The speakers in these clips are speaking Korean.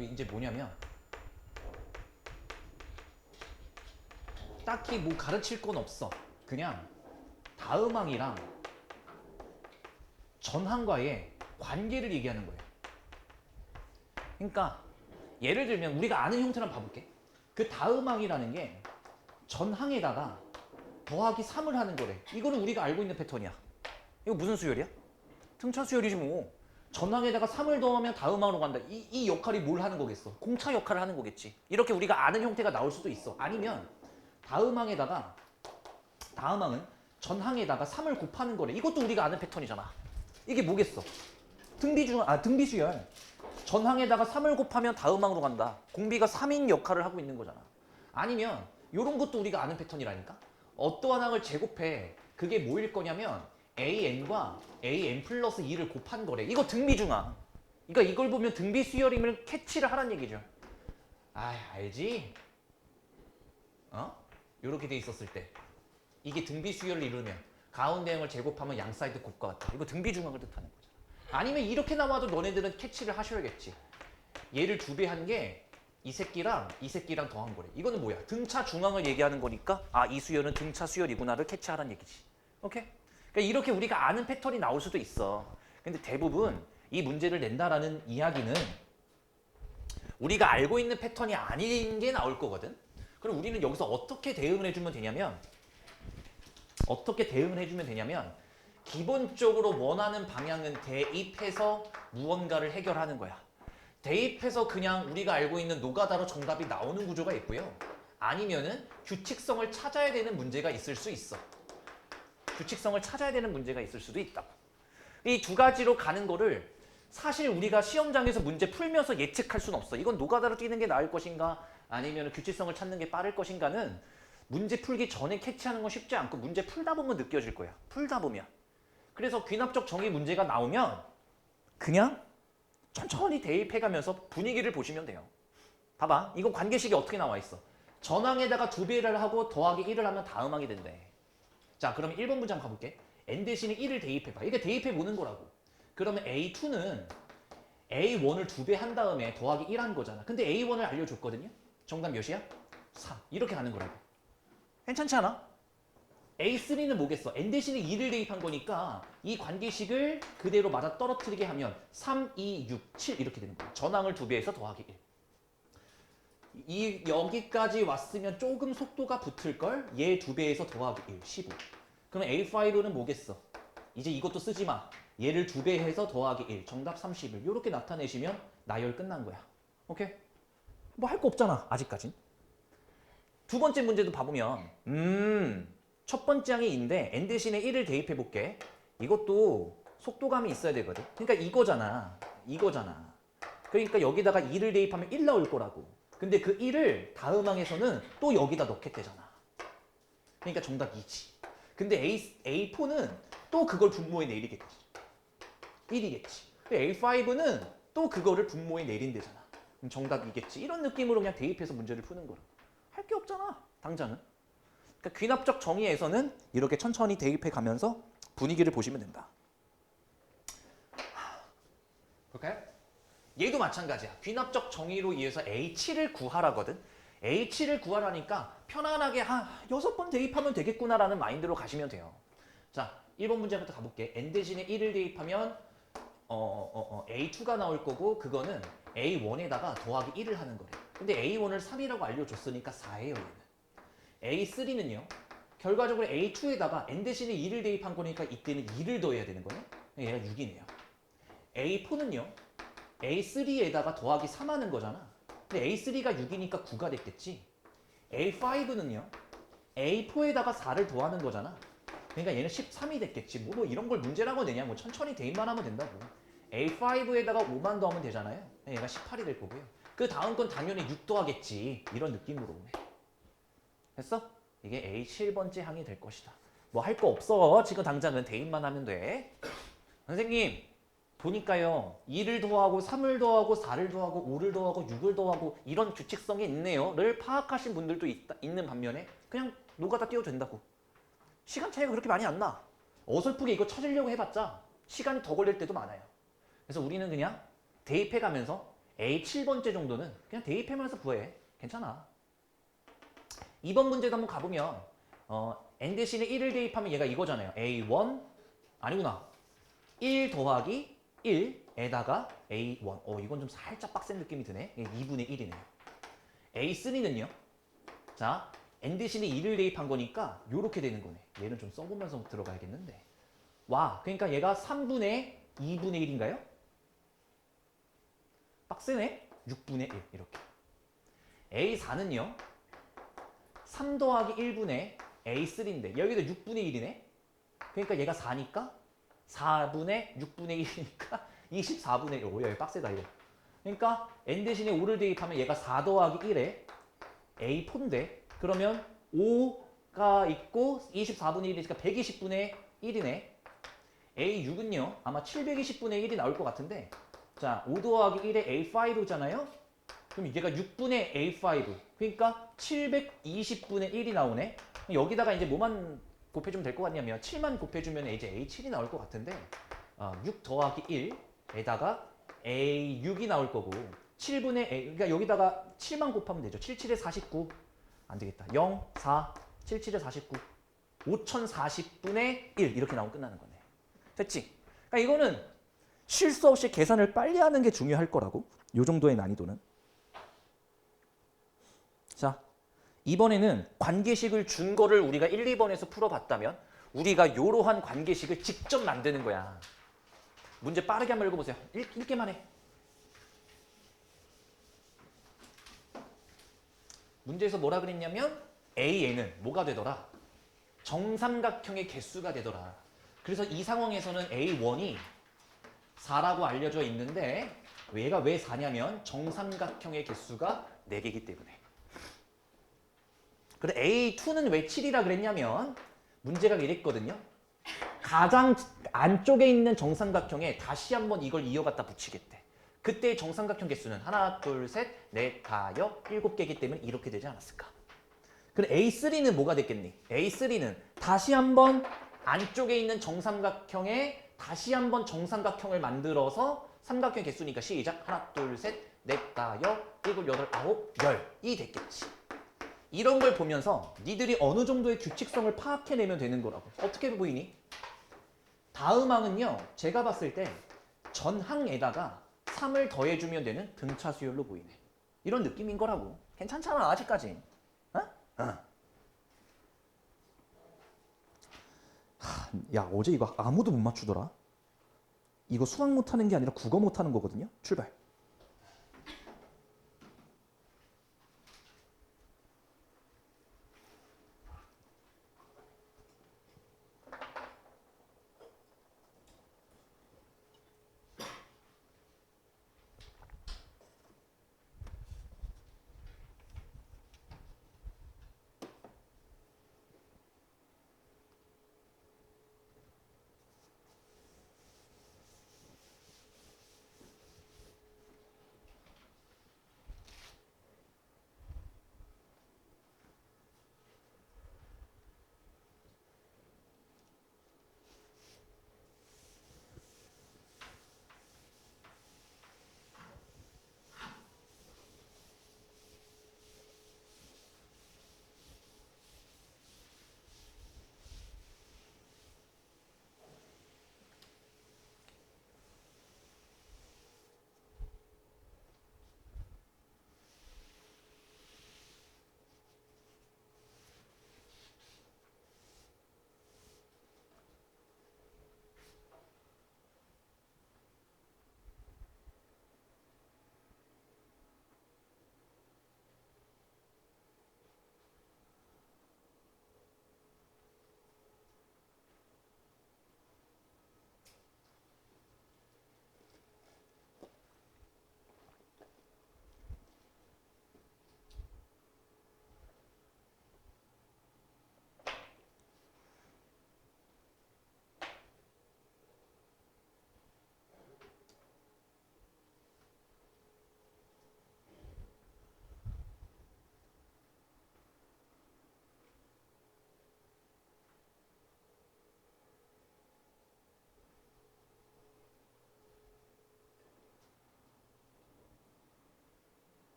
이제 뭐냐면 딱히 뭐 가르칠 건 없어. 그냥 다음항이랑 전항과의 관계를 얘기하는 거예요. 그러니까 예를 들면 우리가 아는 형태를 한번 봐볼게. 그 다음항이라는 게 전항에다가 더하기 3을 하는 거래. 이거는 우리가 알고 있는 패턴이야. 이거 무슨 수열이야? 등차 수열이지 뭐. 전항에다가 3을 더하면 다음항으로 간다. 이 역할이 뭘 하는 거겠어? 공차 역할을 하는 거겠지. 이렇게 우리가 아는 형태가 나올 수도 있어. 아니면 다음항은 전항에다가 3을 곱하는 거래. 이것도 우리가 아는 패턴이잖아. 이게 뭐겠어? 등비수열. 전항에다가 3을 곱하면 다음항으로 간다. 공비가 3인 역할을 하고 있는 거잖아. 아니면 이런 것도 우리가 아는 패턴이라니까. 어떠한 항을 제곱해. 그게 뭐일 거냐면 AN과 AN 플러스 2를 곱한 거래. 이거 등비중항. 그러니까 이걸 보면 등비수열임을 캐치를 하란 얘기죠. 아, 알지? 이렇게 돼 있었을 때 이게 등비수열을 이루면 가운데항을 제곱하면 양 사이드 곱과 같다. 이거 등비중항을 뜻하는 거잖아. 아니면 이렇게 나와도 너네들은 캐치를 하셔야겠지. 얘를 2배 한 게 이 새끼랑 더한 거래. 이거는 뭐야? 등차 중항을 얘기하는 거니까 이 수열은 등차 수열이구나를 캐치하라는 얘기지. 오케이? 그러니까 이렇게 우리가 아는 패턴이 나올 수도 있어. 근데 대부분 이 문제를 낸다라는 이야기는 우리가 알고 있는 패턴이 아닌 게 나올 거거든. 그럼 우리는 여기서 어떻게 대응을 해주면 되냐면 기본적으로 원하는 방향은 대입해서 무언가를 해결하는 거야. 대입해서 그냥 우리가 알고 있는 노가다로 정답이 나오는 구조가 있고요. 아니면은 규칙성을 찾아야 되는 문제가 있을 수 있어. 규칙성을 찾아야 되는 문제가 있을 수도 있다고. 이 두 가지로 가는 거를 사실 우리가 시험장에서 문제 풀면서 예측할 수는 없어. 이건 노가다로 뛰는 게 나을 것인가 아니면 규칙성을 찾는 게 빠를 것인가는 문제 풀기 전에 캐치하는 건 쉽지 않고 문제 풀다 보면 느껴질 거야. 풀다 보면. 그래서 귀납적 정의 문제가 나오면 그냥 천천히 대입해가면서 분위기를 보시면 돼요. 봐봐. 이거 관계식이 어떻게 나와 있어? 전항에다가 2배를 하고 더하기 1을 하면 다음항이 된대. 자, 그러면 1번 문제 한번 가볼게. n 대신에 1을 대입해봐. 이게 대입해보는 거라고. 그러면 A2는 A1을 2배 한 다음에 더하기 1 한 거잖아. 근데 A1을 알려줬거든요. 정답 몇이야? 3. 이렇게 가는 거라고. 괜찮지 않아? A3는 뭐겠어? n 대신에 2를 대입한 거니까 이 관계식을 그대로 맞아 떨어뜨리게 하면 3, 2, 6, 7 이렇게 되는 거야. 전항을 2배해서 더하기 1. 여기까지 왔으면 조금 속도가 붙을걸? 얘 2배해서 더하기 1, 15. 그럼 A5는 뭐겠어? 이제 이것도 쓰지 마. 얘를 2배해서 더하기 1, 정답 31. 이렇게 나타내시면 나열 끝난 거야. 오케이? 뭐 할 거 없잖아, 아직까진. 두 번째 문제도 봐보면 첫 번째 항이 인데 n 대신에 1을 대입해 볼게. 이것도 속도감이 있어야 되거든. 그러니까 이거잖아. 그러니까 여기다가 2를 대입하면 1 나올 거라고. 근데 그 1을 다음 항에서는 또 여기다 넣겠대잖아. 그러니까 정답 2지. 근데 A4는 또 그걸 분모에 내리겠지. 1이겠지. A5는 또 그거를 분모에 내린대잖아. 그럼 정답 2겠지. 이런 느낌으로 그냥 대입해서 문제를 푸는 거라. 할 게 없잖아, 당장은. 그러니까 귀납적 정의에서는 이렇게 천천히 대입해 가면서 분위기를 보시면 된다. 볼까요? 얘도 마찬가지야. 귀납적 정의로 의해서 H7을 구하라거든. H7을 구하라니까 편안하게 한 6번 대입하면 되겠구나라는 마인드로 가시면 돼요. 자, 1번 문제부터 가볼게. n 대신에 1을 대입하면 A2가 나올 거고 그거는 A1에다가 더하기 1을 하는 거래. 근데 A1을 3이라고 알려줬으니까 4예요, 얘는. A3는요. 결과적으로 A2에다가 n 대신에 2를 대입한 거니까 이때는 2를 더해야 되는 거네. 얘가 6이네요. A4는요. A3에다가 더하기 3 하는 거잖아. 근데 A3가 6이니까 9가 됐겠지. A5는요. A4에다가 4를 더하는 거잖아. 그러니까 얘는 13이 됐겠지. 뭐 이런 걸 문제라고 내냐. 뭐 천천히 대입만 하면 된다고. A5에다가 5만 더하면 되잖아요. 얘가 18이 될 거고요. 그 다음 건 당연히 6 더하겠지. 이런 느낌으로. 됐어? 이게 A7번째 항이 될 것이다. 뭐 할 거 없어. 지금 당장은 대입만 하면 돼. 선생님, 보니까요. 2를 더하고 3을 더하고 4를 더하고 5를 더하고 6을 더하고 이런 규칙성이 있네요. 를 파악하신 분들도 있는 반면에 그냥 노가다 띄워도 된다고. 시간 차이가 그렇게 많이 안 나. 어설프게 이거 찾으려고 해봤자 시간이 더 걸릴 때도 많아요. 그래서 우리는 그냥 대입해가면서 A 7번째 정도는 그냥 대입하면서 구해. 괜찮아. 2번 문제도 한번 가보면 n 대신에 1을 대입하면 얘가 이거잖아요. A1 아니구나. 1 더하기 1에다가 A1. 이건 좀 살짝 빡센 느낌이 드네. 2분의 1이네. A3는요. 자, n 대신에 2를 대입한 거니까 요렇게 되는 거네. 얘는 좀 써보면서 들어가야겠는데. 와, 그러니까 얘가 3분의 2분의 1인가요? 빡세네? 6분의 1 이렇게. A4는요. 3 더하기 1분의 A3인데 여기도 6분의 1이네. 그러니까 얘가 4니까 4분의 6분의 1이니까 24분의 1. 오, 여기 빡세다 이거. 그러니까 n 대신에 5를 대입하면 얘가 4 더하기 1에 A4인데 그러면 5가 있고 24분의 1이니까 120분의 1이네. A6은요. 아마 720분의 1이 나올 것 같은데 자, 5 더하기 1에 A5잖아요. 그럼 얘가 6분의 A5. 그러니까 720분의 1이 나오네. 여기다가 이제 뭐만 곱해주면 될 것 같냐면 7만 곱해주면 이제 A7이 나올 것 같은데 6 더하기 1에다가 A6이 나올 거고 7분의 A 그러니까 여기다가 7만 곱하면 되죠. 77에 49. 안 되겠다. 0, 4, 77에 49. 5040분의 1 이렇게 나오면 끝나는 거네. 됐지? 그러니까 이거는 실수 없이 계산을 빨리 하는 게 중요할 거라고. 요 정도의 난이도는. 자, 이번에는 관계식을 준 거를 우리가 1, 2번에서 풀어봤다면 우리가 이러한 관계식을 직접 만드는 거야. 문제 빠르게 한번 읽어보세요. 읽기만 해. 문제에서 뭐라 그랬냐면 A에는 뭐가 되더라? 정삼각형의 개수가 되더라. 그래서 이 상황에서는 A1이 4라고 알려져 있는데 얘가 왜 4냐면 정삼각형의 개수가 4개이기 때문에. 그래 A2는 왜 7이라 그랬냐면 문제가 이랬거든요. 가장 안쪽에 있는 정삼각형에 다시 한번 이걸 이어갖다 붙이겠대. 그때 정삼각형 개수는 하나, 둘, 셋, 넷, 다, 여, 7개이기 때문에 이렇게 되지 않았을까? 그럼 A3는 뭐가 됐겠니? A3는 다시 한번 안쪽에 있는 정삼각형에 다시 한번 정삼각형을 만들어서 삼각형 개수니까 시작. 하나, 둘, 셋, 넷, 다, 여, 7, 8, 9, 10이 됐겠지. 이런 걸 보면서 니들이 어느 정도의 규칙성을 파악해내면 되는 거라고. 어떻게 보이니? 다음 항은요. 제가 봤을 때 전항에다가 3을 더해주면 되는 등차 수열로 보이네. 이런 느낌인 거라고. 괜찮잖아 아직까지. 야 어제 이거 아무도 못 맞추더라. 이거 수학 못하는 게 아니라 국어 못하는 거거든요. 출발.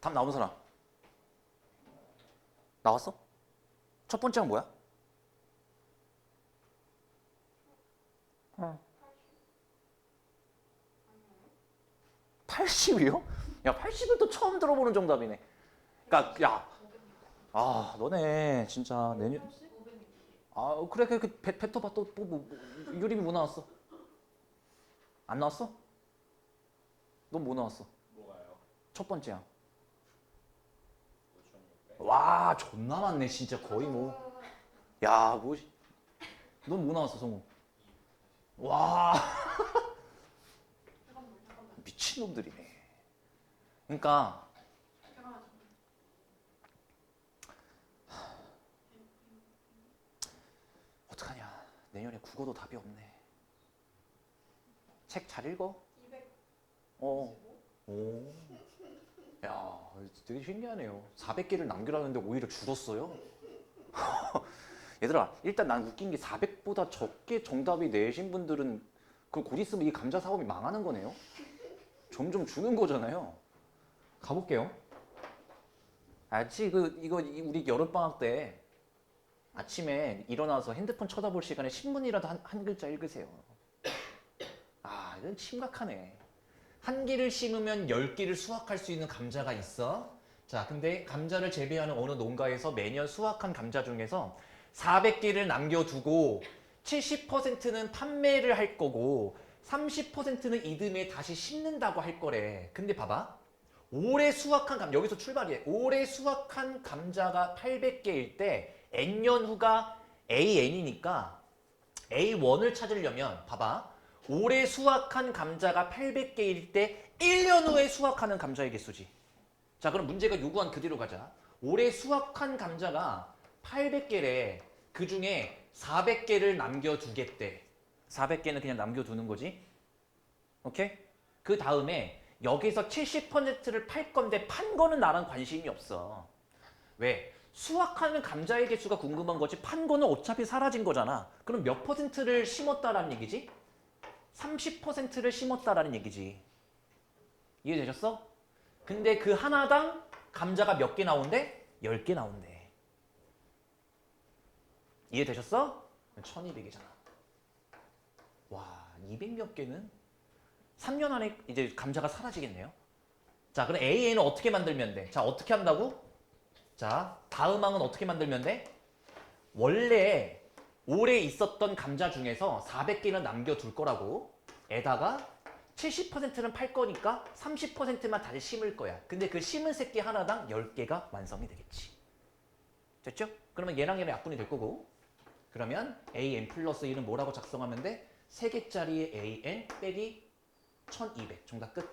답 나온 사람. 나왔어? 첫 번째는 뭐야? 80이요? 야, 80은 또 처음 들어보는 정답이네. 그러니까 야, 너네 진짜 내년 그래 뱉어봐 또 유림이 뭐 나왔어? 안 나왔어? 넌 뭐 나왔어? 뭐가요? 첫 번째야. 와, 존나 많네 진짜 거의 뭐. 야, 뭐 넌 뭐 나왔어, 성우? 와, 미친놈들이네. 그러니까 어떡하냐. 내년에 국어도 답이 없네. 책 잘 읽어? 200. 오. 야, 되게 신기하네요. 400개를 남기라는데 오히려 줄었어요. 얘들아, 일단 난 웃긴 게 400보다 적게 정답이 내신 분들은 곧 있으면 이 감자 사업이 망하는 거네요. 점점 주는 거잖아요. 가볼게요. 이거 우리 여름방학 때 아침에 일어나서 핸드폰 쳐다볼 시간에 신문이라도 한 글자 읽으세요. 이건 심각하네. 한 개를 심으면 10개를 수확할 수 있는 감자가 있어. 자, 근데 감자를 재배하는 어느 농가에서 매년 수확한 감자 중에서 400개를 남겨두고 70%는 판매를 할 거고 30%는 이듬해 다시 심는다고 할 거래. 근데 봐봐. 올해 수확한 감자, 여기서 출발이에요. 올해 수확한 감자가 800개일 때 N년 후가 AN이니까 A1을 찾으려면 봐봐. 올해 수확한 감자가 800개일 때 1년 후에 수확하는 감자의 개수지. 자, 그럼 문제가 요구한 그대로 가자. 올해 수확한 감자가 800개래. 그 중에 400개를 남겨두겠대. 400개는 그냥 남겨두는 거지. 오케이? 그 다음에 여기서 70%를 팔 건데 판 거는 나랑 관심이 없어. 왜? 수확하는 감자의 개수가 궁금한 거지 판 거는 어차피 사라진 거잖아. 그럼 몇 퍼센트를 심었다라는 얘기지? 30%를 심었다라는 얘기지. 이해되셨어? 근데 그 하나당 감자가 몇 개 나온대? 10개 나온대. 이해되셨어? 1200이잖아. 와, 200 몇 개는 3년 안에 이제 감자가 사라지겠네요. 자, 그럼 AN은 어떻게 만들면 돼? 자, 어떻게 한다고? 자, 다음 항은 어떻게 만들면 돼? 원래 올해 있었던 감자 중에서 400개는 남겨둘 거라고. 에다가 70%는 팔 거니까 30%만 다시 심을 거야. 근데 그 심은 새끼 하나당 10개가 완성이 되겠지. 됐죠? 그러면 얘랑 얘랑 약분이 될 거고. 그러면 AN 플러스 1은 뭐라고 작성하면 돼? 3개짜리의 AN 빼기 1200. 정답 끝.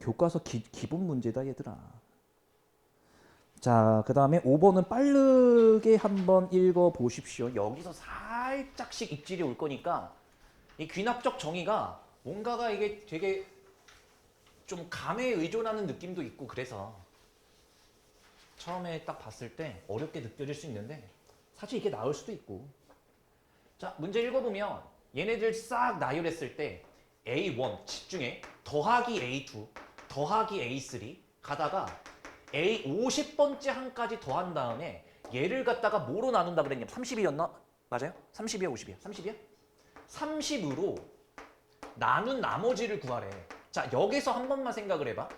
교과서 기본 문제다 얘들아. 자, 그 다음에 5번은 빠르게 한번 읽어보십시오. 여기서 살짝씩 입질이 올 거니까 이 귀납적 정의가 뭔가가 이게 되게 좀 감에 의존하는 느낌도 있고 그래서 처음에 딱 봤을 때 어렵게 느껴질 수 있는데 사실 이게 나을 수도 있고. 자, 문제 읽어보면 얘네들 싹 나열했을 때 A1 집중해. 더하기 A2 더하기 A3 가다가 A 50번째 항까지 더한 다음에 얘를 갖다가 뭐로 나눈다 그랬냐? 30이었나? 맞아요? 30이야 50이야? 30이야? 30으로 나눈 나머지를 구하래. 자, 여기서 한 번만 생각을 해봐.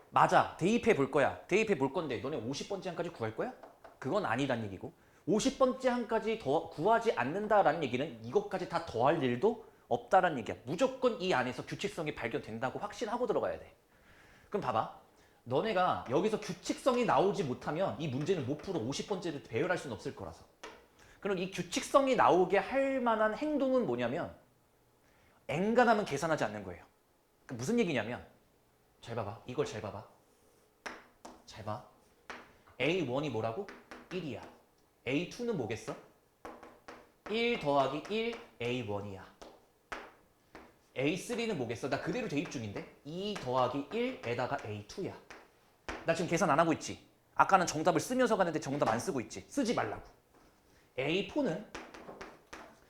맞아, 대입해 볼 거야. 대입해 볼 건데 너네 50번째 항까지 구할 거야? 그건 아니란 얘기고 50번째 항까지 더 구하지 않는다라는 얘기는 이것까지 다 더할 일도 없다라는 얘기야. 무조건 이 안에서 규칙성이 발견된다고 확신하고 들어가야 돼. 그럼 봐봐. 너네가 여기서 규칙성이 나오지 못하면 이 문제는 못 풀어. 50번째를 배열할 수는 없을 거라서. 그럼 이 규칙성이 나오게 할 만한 행동은 뭐냐면 엔간하면 계산하지 않는 거예요. 무슨 얘기냐면 잘 봐봐. 이걸 잘 봐봐. 잘 봐. A1이 뭐라고? 1이야. A2는 뭐겠어? 1 더하기 1 A1이야. A3는 뭐겠어? 나 그대로 대입 중인데 2 더하기 1에다가 A2야. 나 지금 계산 안 하고 있지? 아까는 정답을 쓰면서 가는데 정답 안 쓰고 있지? 쓰지 말라고. A4는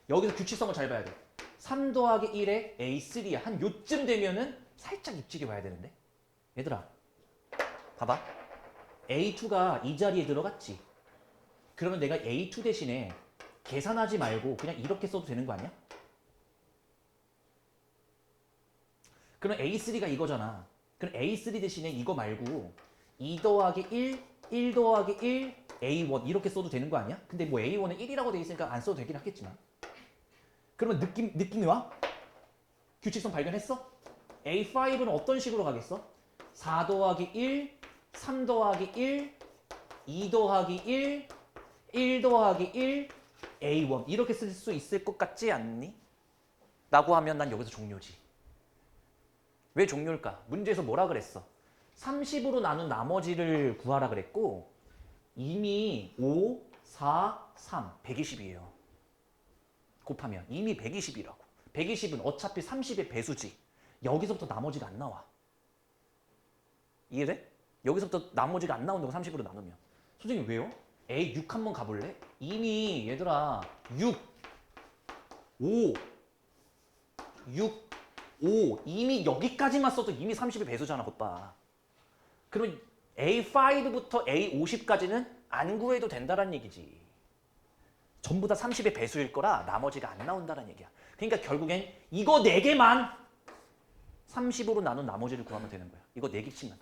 여기서 규칙성을 잘 봐야 돼. 3 더하기 1에 A3야. 한 요쯤 되면은 살짝 입질이 와야 되는데. 얘들아, 봐봐. A2가 이 자리에 들어갔지. 그러면 내가 A2 대신에 계산하지 말고 그냥 이렇게 써도 되는 거 아니야? 그럼 A3가 이거잖아. 그럼 A3 대신에 이거 말고 2 더하기 1, 1 더하기 1, A1 이렇게 써도 되는 거 아니야? 근데 뭐 A1은 1이라고 돼 있으니까 안 써도 되긴 하겠지만. 그러면 느낌이 와? 규칙성 발견했어? A5는 어떤 식으로 가겠어? 4 더하기 1, 3 더하기 1, 2 더하기 1, 1 더하기 1, A1 이렇게 쓸 수 있을 것 같지 않니? 라고 하면 난 여기서 종료지. 왜 종료일까? 문제에서 뭐라 그랬어? 30으로 나눈 나머지를 구하라 그랬고 이미 5, 4, 3, 120이에요. 곱하면 이미 120이라고. 120은 어차피 30의 배수지. 여기서부터 나머지가 안 나와. 이해돼? 여기서부터 나머지가 안 나온다고 30으로 나누면. 선생님 왜요? 에이 6 한번 가볼래? 이미 얘들아 6, 5, 6, 5 이미 여기까지만 써도 이미 30의 배수잖아 오빠. 그러면 A5부터 A50까지는 안 구해도 된다는 얘기지. 전부 다 30의 배수일 거라 나머지가 안 나온다는 얘기야. 그러니까 결국엔 이거 4개만 30으로 나눈 나머지를 구하면 되는 거야. 이거 4개씩만.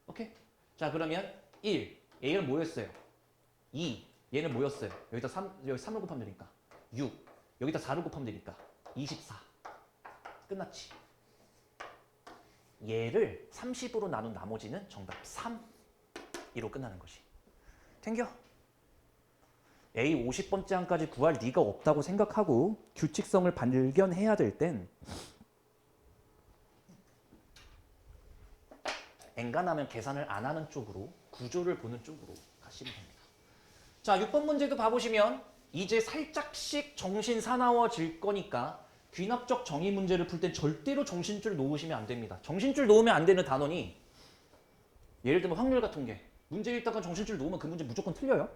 오케이? 자 그러면 1, 얘는 뭐였어요? 2, 얘는 뭐였어요? 여기다 3, 여기 3을 곱하면 되니까 6, 여기다 4를 곱하면 되니까 24. 끝났지. 얘를 30으로 나눈 나머지는 정답 3, 2로 끝나는 것이. 땡겨. A 50번째 항까지 구할 리가 없다고 생각하고 규칙성을 발견해야 될 땐 엔간하면 계산을 안 하는 쪽으로 구조를 보는 쪽으로 가시면 됩니다. 자 6번 문제도 봐보시면 이제 살짝씩 정신 사나워질 거니까 귀납적 정의 문제를 풀 땐 절대로 정신줄 놓으시면 안 됩니다. 정신줄 놓으면 안 되는 단원이 예를 들면 확률 같은 게 문제 읽다가 정신줄 놓으면 그 문제 무조건 틀려요.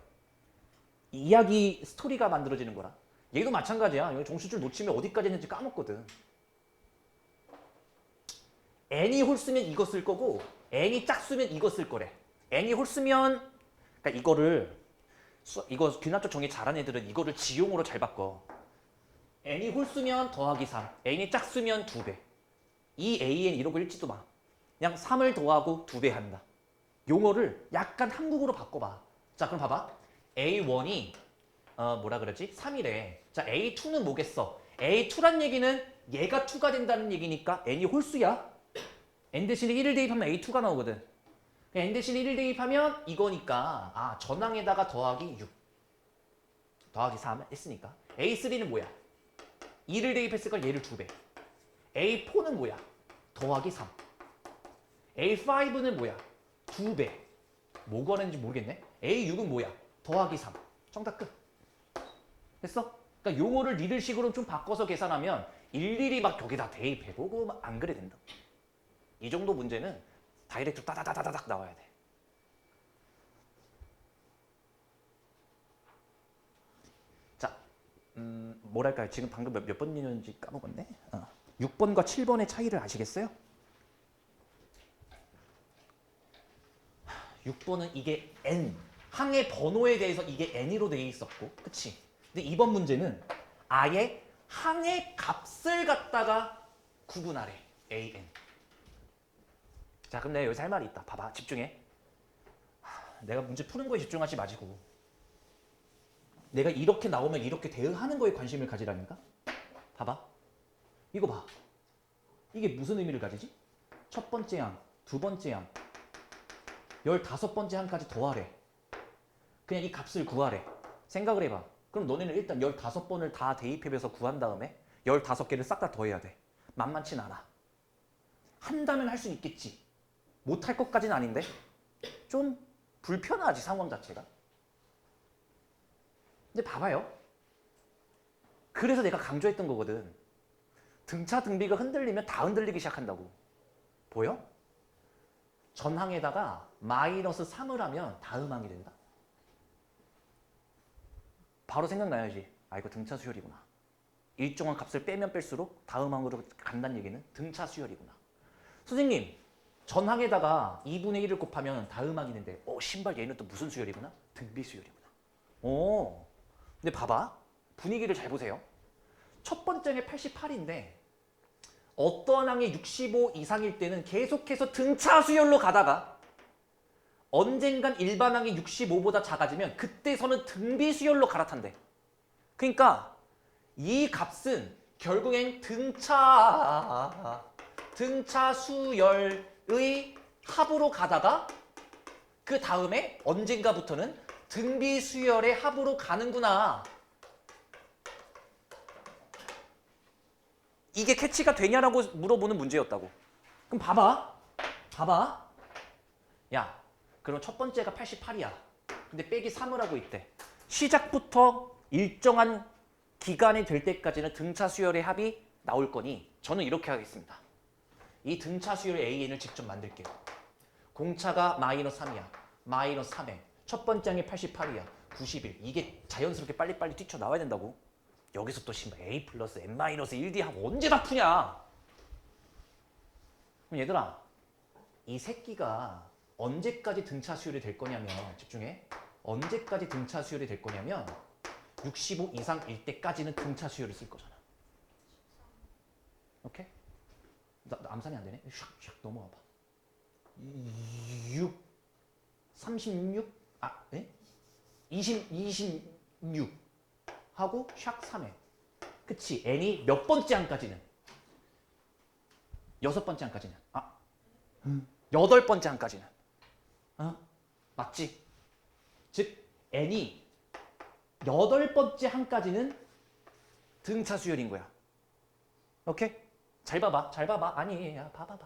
이야기 스토리가 만들어지는 거라. 얘도 마찬가지야. 여기 정신줄 놓치면 어디까지 했는지 까먹거든. n이 홀수면 이거 쓸 거고 n이 짝수면 이거 쓸 거래. n이 홀수면 그러니까 이거 귀납적 정의 잘하는 애들은 이거를 지용으로 잘 바꿔. n이 홀수면 더하기 3, n이 짝수면 2배. 이 an 이러고 읽지도 마. 그냥 3을 더하고 2배 한다. 용어를 약간 한국어로 바꿔봐. 자 그럼 봐봐. A1이 뭐라 그러지? 3이래. 자 A2는 뭐겠어? A2란 얘기는 얘가 2가 된다는 얘기니까 n이 홀수야. n 대신에 1을 대입하면 A2가 나오거든. n 대신에 1을 대입하면 이거니까 전항에다가 더하기 6 더하기 3 했으니까 A3는 뭐야? 2를 대입했으니까 얘를 2배. A4는 뭐야? 더하기 3. A5는 뭐야? 2배. 뭐 구하는지 모르겠네. A6은 뭐야? 더하기 3. 정답 끝. 됐어? 그러니까 용어를 리들식으로 좀 바꿔서 계산하면 일일이 막 여기다 대입해보고 안 그래 된다. 이 정도 문제는 다이렉트로 따다다다닥 나와야 돼. 자, 뭐랄까요? 지금 방금 몇 번이었는지 까먹었네. 6번과 7번의 차이를 아시겠어요? 6번은 이게 n, 항의 번호에 대해서 이게 n으로 되어 있었고, 그치? 근데 이번 문제는 아예 항의 값을 갖다가 구분하래, an. 자, 그럼 내가 여기서 할 말이 있다. 봐봐, 집중해. 내가 문제 푸는 거에 집중하지 마시고 내가 이렇게 나오면 이렇게 대응하는 거에 관심을 가지라니까? 봐봐. 이거 봐. 이게 무슨 의미를 가지지? 첫 번째 항, 두 번째 항, 15번째 항까지 더하래. 그냥 이 값을 구하래. 생각을 해봐. 그럼 너네는 일단 15번을 다 대입해서 구한 다음에 15개를 싹 다 더해야 돼. 만만치 않아. 한다면 할 수 있겠지. 못할 것까지는 아닌데 좀 불편하지, 상황 자체가. 근데 봐봐요. 그래서 내가 강조했던 거거든. 등차 등비가 흔들리면 다 흔들리기 시작한다고. 보여? 전항에다가 마이너스 3을 하면 다음 항이 된다. 바로 생각나야지. 아, 이거 등차 수열이구나. 일정한 값을 빼면 뺄수록 다음 항으로 간다는 얘기는 등차 수열이구나. 선생님, 전항에다가 2분의 1을 곱하면 다음 항이 있는데 신발 얘는 또 무슨 수열이구나? 등비 수열이구나. 근데 봐봐. 분위기를 잘 보세요. 첫 번째는 88인데 어떠한 항이 65 이상일 때는 계속해서 등차 수열로 가다가 언젠간 일반항이 65보다 작아지면 그때서는 등비 수열로 갈아탄대. 그러니까 이 값은 결국엔 등차 수열의 합으로 가다가 그 다음에 언젠가부터는 등비 수열의 합으로 가는구나. 이게 캐치가 되냐라고 물어보는 문제였다고. 그럼 봐봐. 야, 그럼 첫 번째가 88이야. 근데 빼기 3을 하고 있대. 시작부터 일정한 기간이 될 때까지는 등차 수열의 합이 나올 거니 저는 이렇게 하겠습니다. 이 등차 수열의 AN을 직접 만들게요. 공차가 마이너스 3이야. 마이너스 3에 첫 번째 항이 88이야. 91. 이게 자연스럽게 빨리빨리 뛰쳐나와야 된다고. 여기서 또 신발 A 플러스 N 마이너스 1D 하고 언제 다 푸냐. 그럼 얘들아, 이 새끼가 언제까지 등차 수열이 될 거냐면, 집중해. 언제까지 등차 수열이 될 거냐면 65 이상일 때까지는 등차 수열을 쓸 거잖아. 오케이? 나 암산이 안 되네. 샥샥 넘어와 봐. 6 36 네? 26 하고 샥 3에. 그치? n이 몇 번째 항까지는? 6번째 항까지는. 여덟 번째 항까지는. 맞지? 즉 n이 8번째 항까지는 등차 수열인 거야. 오케이? 잘 봐봐. 아니, 야, 봐봐.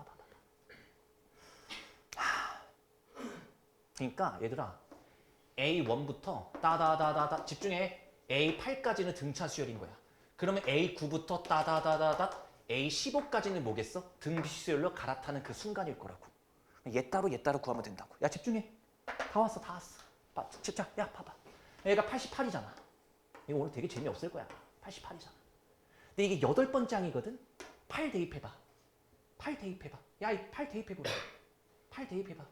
그러니까 얘들아, A1부터 따다다다다 집중해. A8까지는 등차 수열인 거야. 그러면 A9부터 따다다다다 A15까지는 뭐겠어? 등비 수열로 갈아타는 그 순간일 거라고. 얘 따로 구하면 된다고. 야, 집중해. 다 왔어. 진짜, 야, 봐봐. 얘가 88이잖아. 이거 오늘 되게 재미없을 거야. 88이잖아. 근데 이게 8번째 항이거든? 8 대입해봐. 야, 이 8 대입해보라. 8 대입해봐.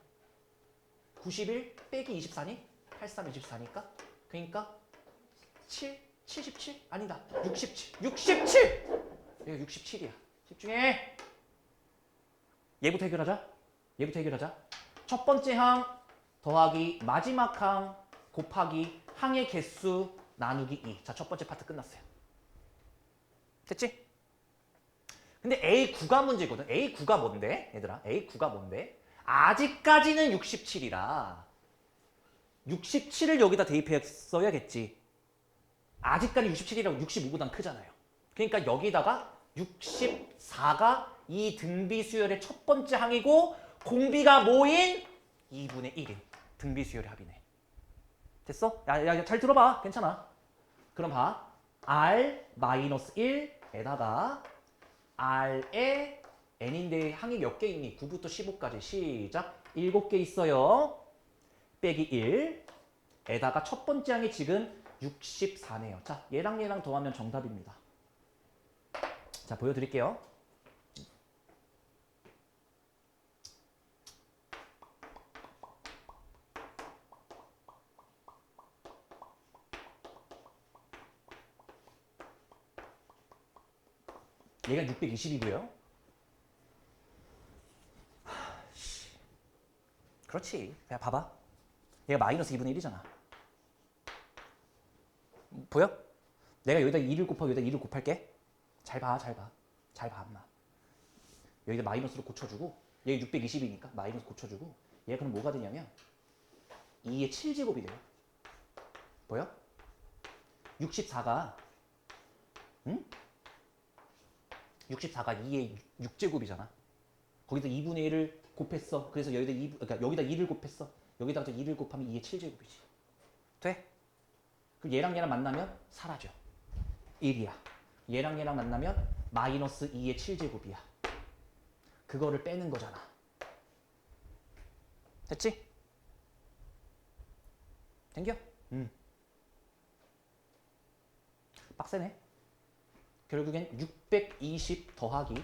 91 빼기 24니? 83, 24니까? 그러니까 77? 아니다. 67! 얘가 67이야. 집중해. 얘부터 해결하자. 첫 번째 항 더하기 마지막 항 곱하기 항의 개수 나누기 2. 자, 첫 번째 파트 끝났어요. 됐지? 근데 A9가 문제거든. A9가 뭔데? 얘들아, A9가 뭔데? 아직까지는 67이라 67을 여기다 대입했어야겠지. 아직까지 67이라고 65보단 크잖아요. 그러니까 여기다가 64가 이 등비 수열의 첫 번째 항이고 공비가 뭐인? 2분의 1인 등비 수열의 합이네. 됐어? 야, 잘 들어봐. 괜찮아. 그럼 봐. R-1에다가 R에 N인데 항이 몇 개 있니? 9부터 15까지. 시작. 7개 있어요. 빼기 1에다가 첫 번째 항이 지금 64네요. 자, 얘랑 더하면 정답입니다. 자, 보여드릴게요. 얘가 620이고요. 그렇지. 야, 봐봐. 얘가 마이너스 2분의 1이잖아. 보여? 내가 여기다 2를 곱하고 여기다 2를 곱할게. 잘 봐, 엄마. 여기다 마이너스로 고쳐주고, 얘가 620이니까 마이너스 고쳐주고, 얘가 그럼 뭐가 되냐면 2의 7제곱이 돼요. 보여? 64가 64가 2의 6제곱이잖아. 거기다 2분의 1을 곱했어. 그래서 여기다 2를 곱했어. 여기다가 2를 곱하면 2의 7제곱이지. 돼? 그럼 얘랑 만나면 사라져. 1이야. 얘랑 만나면 마이너스 2의 7제곱이야. 그거를 빼는 거잖아. 됐지? 땡겨? 빡세네. 결국엔 620 더하기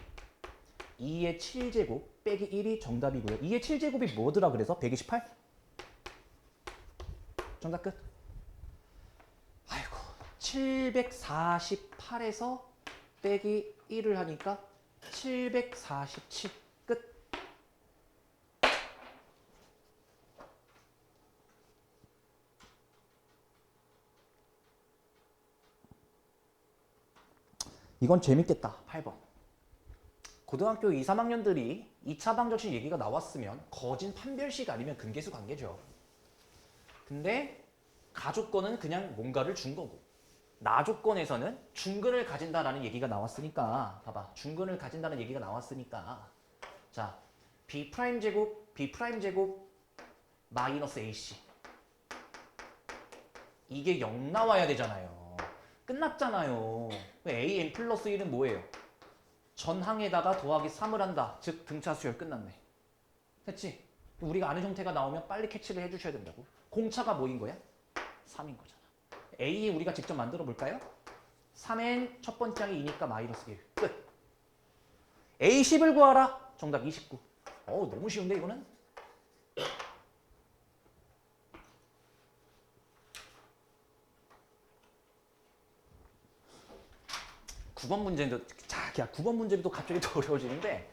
2의 7제곱 빼기 1이 정답이고요. 2의 7제곱이 뭐더라 그래서? 128? 정답 끝. 아이고 748에서 빼기 1을 하니까 747 끝. 이건 재밌겠다. 8번. 고등학교 2, 3학년들이 2차 방정식 얘기가 나왔으면 거진 판별식 아니면 근계수 관계죠. 근데 가조건은 그냥 뭔가를 준 거고 나조건에서는 중근을 가진다라는 얘기가 나왔으니까 봐봐. 중근을 가진다는 얘기가 나왔으니까 자 B' 제곱 B' 제곱 마이너스 AC 이게 0 나와야 되잖아요. 끝났잖아요. AN 플러스 1은 뭐예요? 전항에다가 더하기 3을 한다. 즉 등차 수열 끝났네. 됐지? 우리가 아는 형태가 나오면 빨리 캐치를 해주셔야 된다고. 공차가 뭐인 거야? 3인 거잖아. A 우리가 직접 만들어 볼까요? 3n 첫 번째 항이 2니까 마이너스 1. 끝. A10을 구하라. 정답 29. 어우 너무 쉬운데 이거는? 9번 문제인데, 자, 9번 문제도 갑자기 더 어려워지는데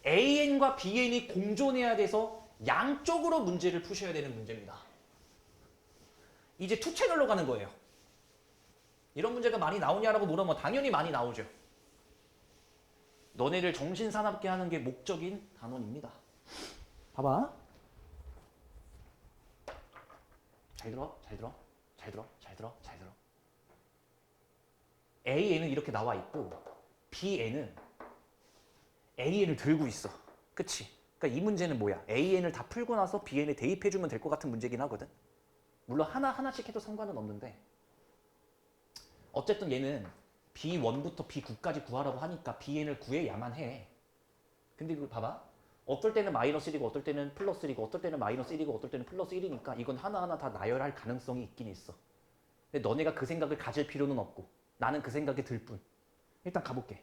AN과 BN이 공존해야 돼서 양쪽으로 문제를 푸셔야 되는 문제입니다. 이제 투 채널로 가는 거예요. 이런 문제가 많이 나오냐라고 물어보면 당연히 많이 나오죠. 너네를 정신사납게 하는 게 목적인 단원입니다. 봐봐. 잘 들어, 잘 들어, 잘 들어, 잘 들어, 잘 들어. AN은 이렇게 나와 있고 BN은 AN을 들고 있어. 그치? 그러니까 이 문제는 뭐야? AN을 다 풀고 나서 BN에 대입해주면 될 것 같은 문제긴 하거든. 물론 하나씩 해도 상관은 없는데 어쨌든 얘는 B1부터 B9까지 구하라고 하니까 BN을 구해야만 해. 근데 이거 봐봐. 어떨 때는 마이너스 1이고 어떨 때는 플러스 1이고 어떨 때는 마이너스 1이고 어떨 때는 플러스 1이니까 이건 하나하나 다 나열할 가능성이 있긴 있어. 근데 너네가 그 생각을 가질 필요는 없고 나는 그 생각이 들 뿐. 일단 가볼게.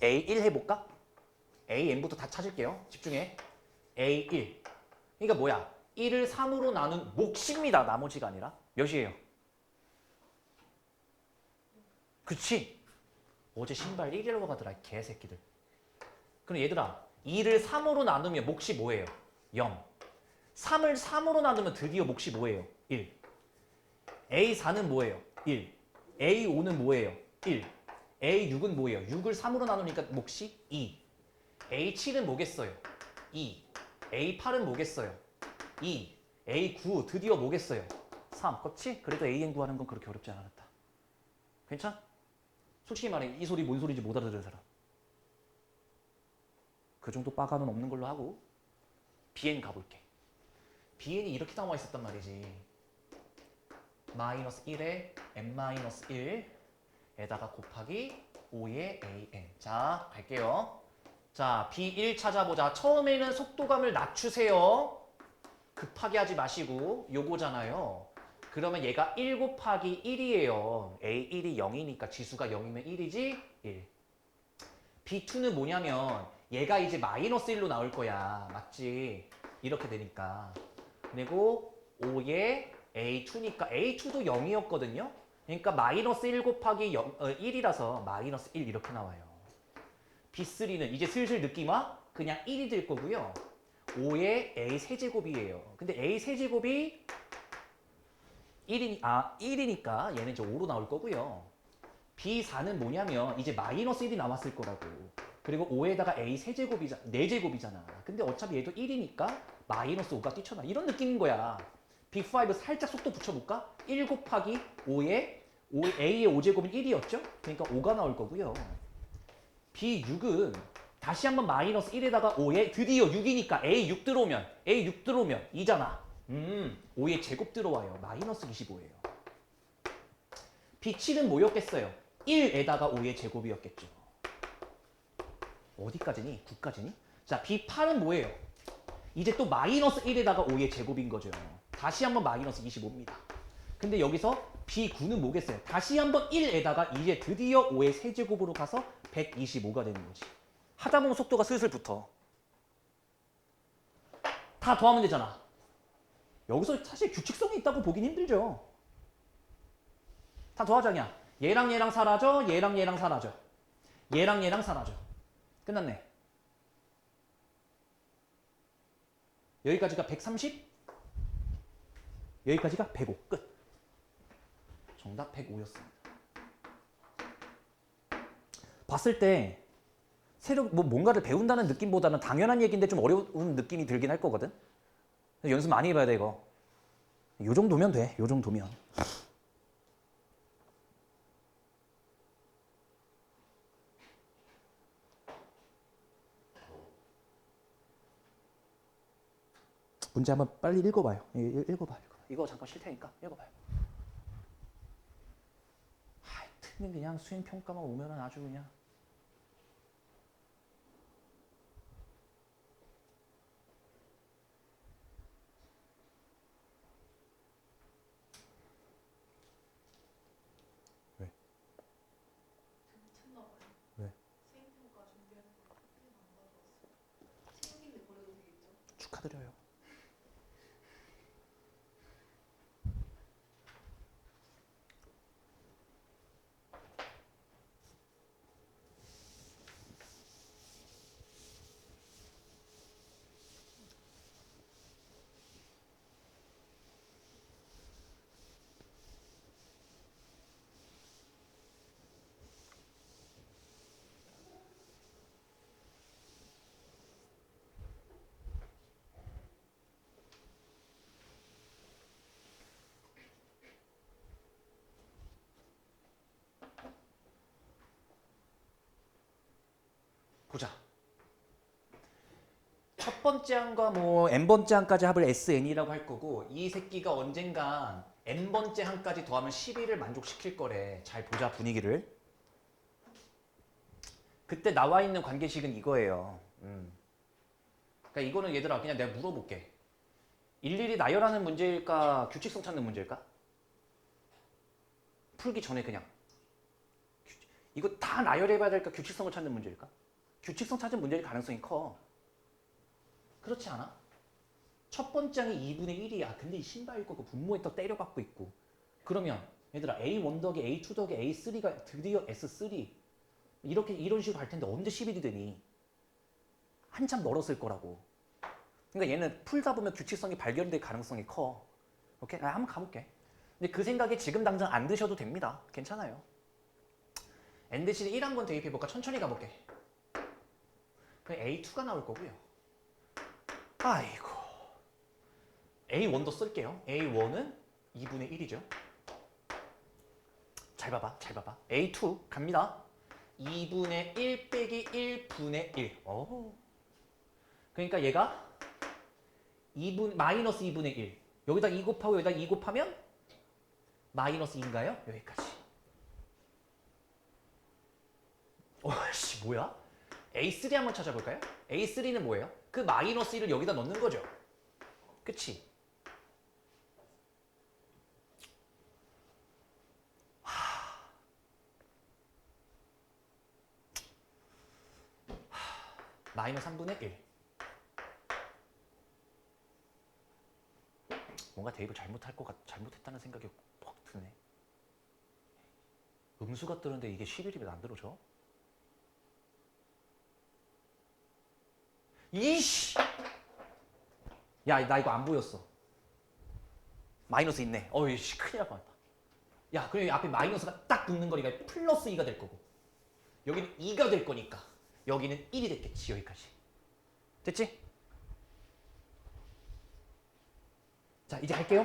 A1 해볼까? AN부터 다 찾을게요. 집중해. A1. 그러니까 뭐야? 1을 3으로 나눈 몫입니다. 나머지가 아니라. 몇이에요? 그치? 어제 신발 1이라고 가더라. 개새끼들. 그럼 얘들아 2를 3으로 나누면 몫이 뭐예요? 0. 3을 3으로 나누면 드디어 몫이 뭐예요? 1. A4는 뭐예요? 1. A5는 뭐예요? 1. A6은 뭐예요? 6을 3으로 나누니까 몫이 2. A7은 뭐겠어요? 2. A8은 뭐겠어요? 2. A9 드디어 뭐겠어요? 3. 그렇지? 그래도 AN 구하는 건 그렇게 어렵지 않았다. 괜찮아? 솔직히 말해 이 소리 뭔 소리인지 못 알아들은 사람. 그 정도 빠가는 없는 걸로 하고 BN 가볼게. BN이 이렇게 나와 있었단 말이지. 마이너스 1에 n-1에다가 곱하기 5의 an. 자, 갈게요. 자, B1 찾아보자. 처음에는 속도감을 낮추세요. 급하게 하지 마시고 요거잖아요. 그러면 얘가 1 곱하기 1이에요. A1이 0이니까 지수가 0이면 1이지? 1. B2는 뭐냐면 얘가 이제 마이너스 1로 나올 거야. 맞지? 이렇게 되니까. 그리고 5의 A2니까 A2도 0이었거든요. 그러니까 마이너스 1 곱하기 1이라서 마이너스 1 이렇게 나와요. B3는 이제 슬슬 느낌 와? 그냥 1이 될 거고요. 5의 A 세제곱이에요. 근데 A 세제곱이 1이니까 얘는 이제 5로 나올 거고요. B4는 뭐냐면 이제 마이너스 1이 나왔을 거라고. 그리고 5에다가 A 세제곱이잖아. 4제곱이잖아. 근데 어차피 얘도 1이니까 마이너스 5가 뛰쳐나. 이런 느낌인 거야. B5 살짝 속도 붙여볼까? 1 곱하기 5의 A의 5제곱은 1이었죠? 그러니까 5가 나올 거고요. B6은 다시 한번 마이너스 1에다가 5에 드디어 6이니까 A6 들어오면 2잖아. 5의 제곱 들어와요. 마이너스 25예요. B7은 뭐였겠어요? 1에다가 5의 제곱이었겠죠. 어디까지니? 9까지니? 자, B8은 뭐예요? 이제 또 마이너스 1에다가 5의 제곱인 거죠. 다시 한번 마이너스 25입니다. 근데 여기서 B9는 뭐겠어요? 다시 한번 1에다가 이제 드디어 5의 세제곱으로 가서 125가 되는 거지. 하다 보면 속도가 슬슬 붙어. 다 더하면 되잖아. 여기서 사실 규칙성이 있다고 보긴 힘들죠. 다 더하자냐. 얘랑 얘랑 사라져. 얘랑 얘랑 사라져. 얘랑 얘랑 사라져. 끝났네. 여기까지가 130. 여기까지가 105. 끝. 정답 105였습니다. 봤을 때 새로 뭔가를 배운다는 느낌보다는 당연한 얘기인데 좀 어려운 느낌이 들긴 할 거거든. 연습 많이 해봐야 돼 이거. 요 정도면 돼. 요 정도면. 문제 한번 빨리 읽어봐요. 읽어봐. 이거 잠깐 쉴 테니까 읽어봐요. 하여튼 그냥 수행평가만 오면은 아주 그냥. 왜? 왜? 축하드려요. 보자. 첫 번째 항과 뭐 n번째 항까지 합을 SN이라고 할 거고 이 새끼가 언젠간 n번째 항까지 더하면 12를 만족시킬 거래. 잘 보자 분위기를. 그때 나와 있는 관계식은 이거예요. 그러니까 이거는 얘들아 그냥 내가 물어볼게. 일일이 나열하는 문제일까 규칙성 찾는 문제일까? 풀기 전에 그냥 이거 다 나열해봐야 될까 규칙성을 찾는 문제일까? 규칙성 찾은 문제일 가능성이 커. 그렇지 않아? 첫 번째 항이 2분의 1이야. 근데 이 신발 거그 분모에 또 때려박고 있고. 그러면 얘들아 A1 더하기 A2 더하기 A3가 드디어 S3 이런 식으로 갈 텐데 언제 11이 되니? 한참 멀었을 거라고. 그러니까 얘는 풀다 보면 규칙성이 발견될 가능성이 커. 오케이? 한번 가볼게. 근데 그 생각이 지금 당장 안 드셔도 됩니다. 괜찮아요. N 대신에 1 한번 대입해볼까? 천천히 가볼게. 그럼 A2가 나올 거고요. 아이고. A1도 쓸게요. A1은 2분의 1이죠. 잘 봐봐. A2 갑니다. 2분의 1 빼기 1분의 1. 오. 그러니까 얘가 마이너스 2분의 1. 여기다 2 곱하고 여기다 2 곱하면 마이너스 2인가요? 여기까지. 씨 뭐야? A3 한번 찾아볼까요? A3는 뭐예요? 그 마이너스 1을 여기다 넣는 거죠. 그치? 마이너스 3분의 1. 뭔가 대입을 잘못했다는 생각이 퍽 드네. 음수가 뜨는데 이게 11이면 안 들어져? 이씨! 야, 나 이거 안 보였어. 마이너스 있네. 어이씨, 큰일 날 뻔했다. 야, 그럼 앞에 마이너스가 딱 붙는 거니까 플러스 2가 될 거고. 여기는 2가 될 거니까. 여기는 1이 됐겠지, 여기까지. 됐지? 자, 이제 할게요.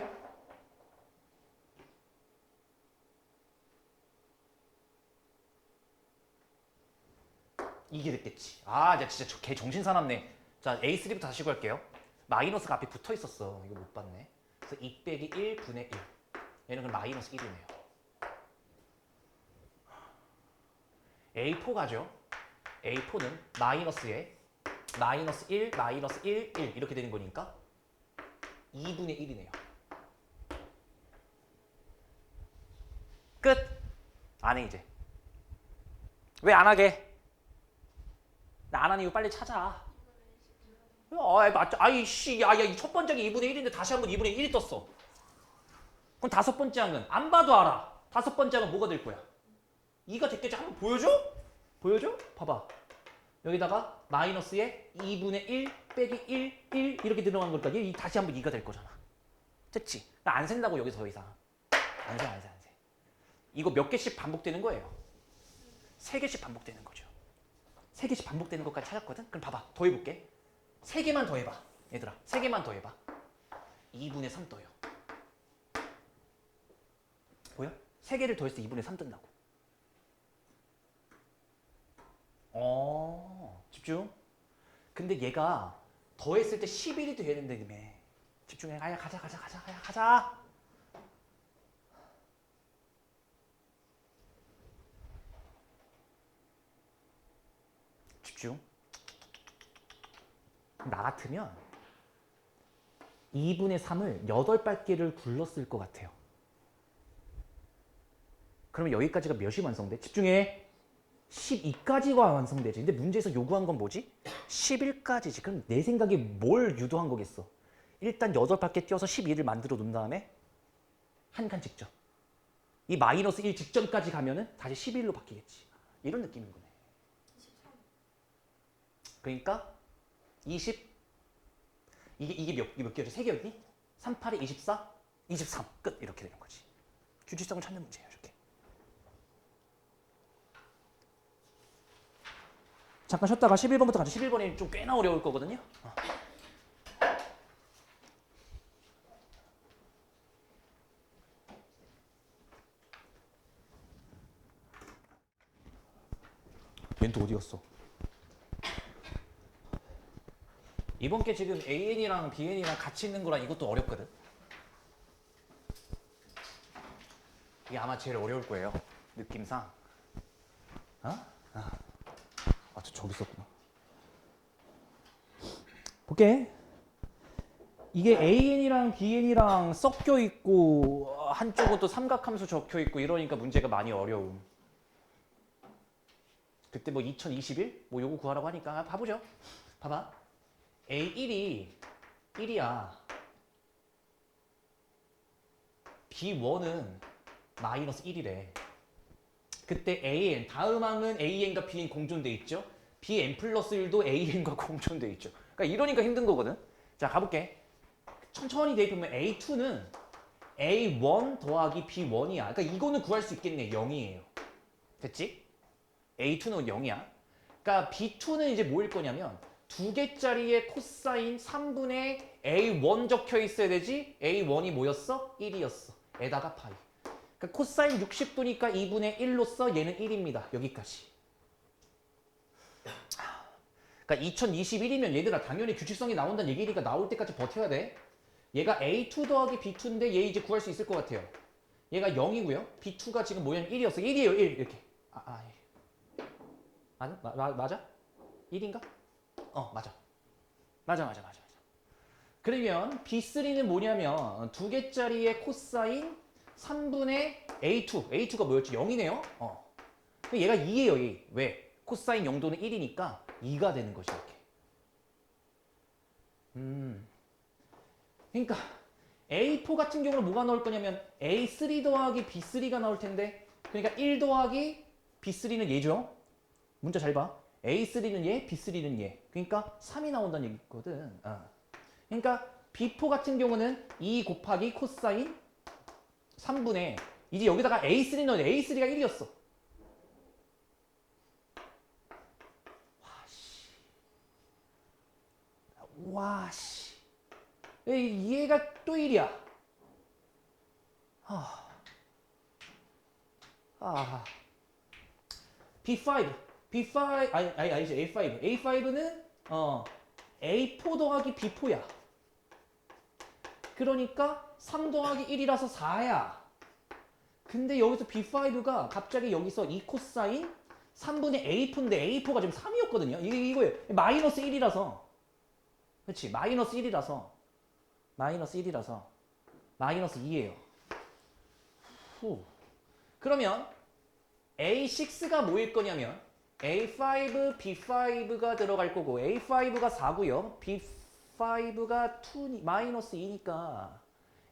이게 됐겠지. 아, 이제 진짜 걔 정신 사납네. 자, A3부터 다시 갈게요. 마이너스가 앞에 붙어 있었어. 이거 못 봤네. 그래서 2 빼기 1분의 1. 얘는 그럼 마이너스 1이네요. A4 가죠. A4는 마이너스에 마이너스 1, 마이너스 1, 1 이렇게 되는 거니까 2분의 1이네요. 끝. 안 해 이제. 왜 안 하게? 나 안 하는 이유 빨리 찾아. 맞죠. 아이씨, 이 첫 번째가 2분의 1인데 다시 한번 2분의 1이 떴어. 그럼 다섯 번째 항은 안 봐도 알아. 다섯 번째 항은 뭐가 될 거야? 2가 됐겠지. 한번 보여줘? 보여줘? 봐봐. 여기다가 마이너스에 2분의 1 빼기 1, 1 이렇게 들어간 거니까 얘 다시 한번 2가 될 거잖아. 됐지? 나 안 센다고 여기서 더 이상. 안 세. 이거 몇 개씩 반복되는 거예요? 3개씩 반복되는 거죠. 3개씩 반복되는 것까지 찾았거든? 그럼 봐봐. 더 해볼게. 3개만 더 해봐. 얘들아, 3개만 더 해봐. 2분의 3 떠요. 보여? 3개를 더해서 2분의 3 뜬다고. 집중. 근데 얘가 더했을 때 11이 돼야 된다며. 집중해. 가자. 집중. 나 같으면 2분의 3을 8발길을 굴렀을 것 같아요. 그러면 여기까지가 몇이 완성돼? 집중해. 12까지가 완성되지. 근데 문제에서 요구한 건 뭐지? 11까지지. 그럼 내 생각에 뭘 유도한 거겠어? 일단 8바퀴 뛰어서 12를 만들어 놓은 다음에 한 칸 직전. 이 마이너스 1 직전까지 가면은 다시 11로 바뀌겠지. 이런 느낌인 거네. 23. 그러니까 20 이게 몇 개였지? 3개였니? 3, 8에 24? 23. 끝. 이렇게 되는 거지. 규칙성을 찾는 문제예요. 이렇게. 잠깐 쉬었다가 11번부터 가자. 11번이 좀 꽤나 어려울 거거든요. 얘는 또 어디 갔어? 이번 게 지금 AN이랑 BN이랑 같이 있는 거라 이것도 어렵거든. 이게 아마 제일 어려울 거예요. 느낌상. 저기 있었구나. 볼게. 이게 AN이랑 BN이랑 섞여 있고 한쪽은 또 삼각함수 적혀 있고 이러니까 문제가 많이 어려움. 그때 뭐 2021? 뭐 요거 구하라고 하니까 봐보죠. 봐봐. A1이 1이야. B1은 마이너스 1이래. 그때 AN, 다음 항은 AN과 BN 공존돼 있죠. BN 플러스 1도 AN과 공존돼 있죠. 그러니까 이러니까 힘든 거거든. 자, 가볼게. 천천히 대입하면 A2는 A1 더하기 B1이야. 그러니까 이거는 구할 수 있겠네. 0이에요. 됐지? A2는 0이야. 그러니까 B2는 이제 뭐일 거냐면 2개짜리의 코사인 3분의 A1 적혀 있어야 되지? A1이 뭐였어? 1이었어. 에다가 파이. 그러니까 코사인 60도니까 2분의 1로써 얘는 1입니다. 여기까지. 그러니까 2021이면 얘들아 당연히 규칙성이 나온다는 얘기니까 나올 때까지 버텨야 돼. 얘가 A2 더하기 B2인데 얘 이제 구할 수 있을 것 같아요. 얘가 0이고요. B2가 지금 뭐냐면 1이었어. 1이에요. 1 이렇게. 맞아? 1인가? 맞아. 맞아. 그러면 B3는 뭐냐면 2개짜리의 코사인 3분의 A2. A2가 뭐였지? 0이네요. 얘가 2예요. 2. 왜? 코사인 0도는 1이니까 2가 되는 것이 이렇게. 그러니까 A4 같은 경우는 뭐가 나올 거냐면 A3 더하기 B3가 나올 텐데 그러니까 1 더하기 B3는 얘죠. 문자 잘 봐. A3는 얘, B3는 얘. 그러니까 3이 나온다는 얘기거든. 그러니까 B4 같은 경우는 2 곱하기 코사인 3분의 이제 여기다가 A3 넣어야 돼. A3가 1이었어. 와씨. 얘가 또 1이야. B5 아니지 A5. A5는 A4 더하기 B4야. 그러니까 3 더하기 1이라서 4야. 근데 여기서 B5가 갑자기 여기서 2 코사인 3분의 A4인데 A4가 지금 3이었거든요. 이거예요. 마이너스 1이라서. 그렇지. 마이너스 1이라서. 마이너스 2예요. 그러면 A6가 뭐일 거냐면 A5, B5가 들어갈 거고 A5가 4고요. B5가 2, 마이너스 2니까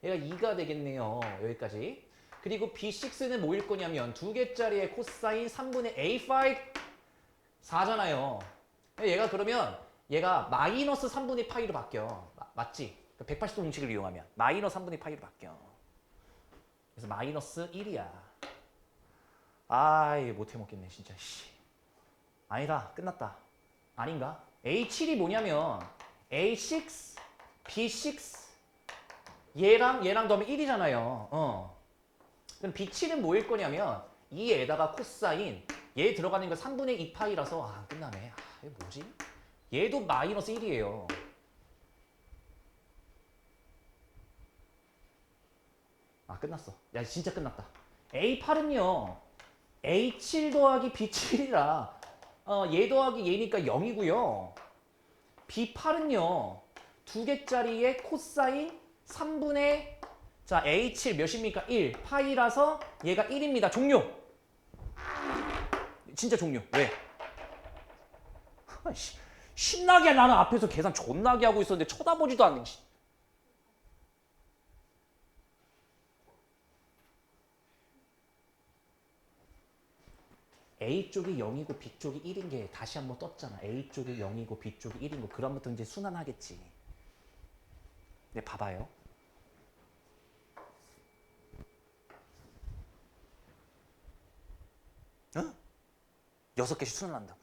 얘가 2가 되겠네요. 여기까지. 그리고 B6는 뭐일 거냐면 두 개짜리의 코사인 3분의 A5 4잖아요. 얘가 그러면 얘가 마이너스 3분의 파이로 바뀌어. 맞지? 180도 공식을 이용하면 마이너스 3분의 파이로 바뀌어. 그래서 마이너스 1이야. 아이 못해 먹겠네 진짜. 아니다 끝났다. 아닌가? A7이 뭐냐면 A6, B6 얘랑 더하면 1이잖아요. 그럼 B7은 뭐일 거냐면 2에다가 코사인 얘 들어가는 거 3분의 2파이라서 끝나네. 이게 뭐지? 얘도 마이너스 1이에요. 끝났어. 야 진짜 끝났다. A8은요. A7 더하기 B7이라 얘 더하기 얘니까 0이고요. B8은요. 두 개짜리의 코사인 3분의 자 A7 몇입니까? 1. 파이라서 얘가 1입니다. 종료. 진짜 종료. 왜? 신나게 나는 앞에서 계산 존나게 하고 있었는데 쳐다보지도 않는 A쪽이 0이고 B쪽이 1인 게 다시 한번 떴잖아. A쪽이 0이고 B쪽이 1인 거. 그럼부터 이제 순환하겠지. 근데 봐봐요. 어? 6개씩 순환한다고.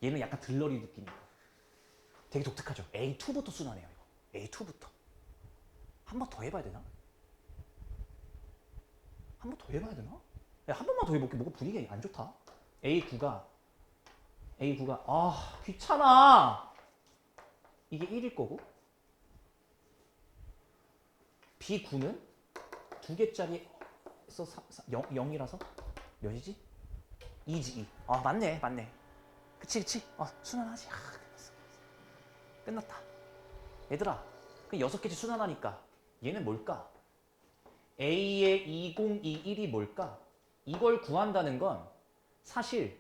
얘는 약간 들러리 느낌이야. 되게 독특하죠. A2부터 순환해요. 이거. A2부터. 한 번 더 해봐야 되나? 한 번 더 해봐야 되나? 야, 한 번만 더 해볼게. 뭔가 분위기 안 좋다. A9가 귀찮아. 이게 1일 거고 B9는 두 개짜리에서 0이라서 몇이지? 2지 2. 맞네. 그치. 순환하지. 끝났다. 얘들아, 그 6개씩 순환하니까 얘는 뭘까? A의 2021이 뭘까? 이걸 구한다는 건 사실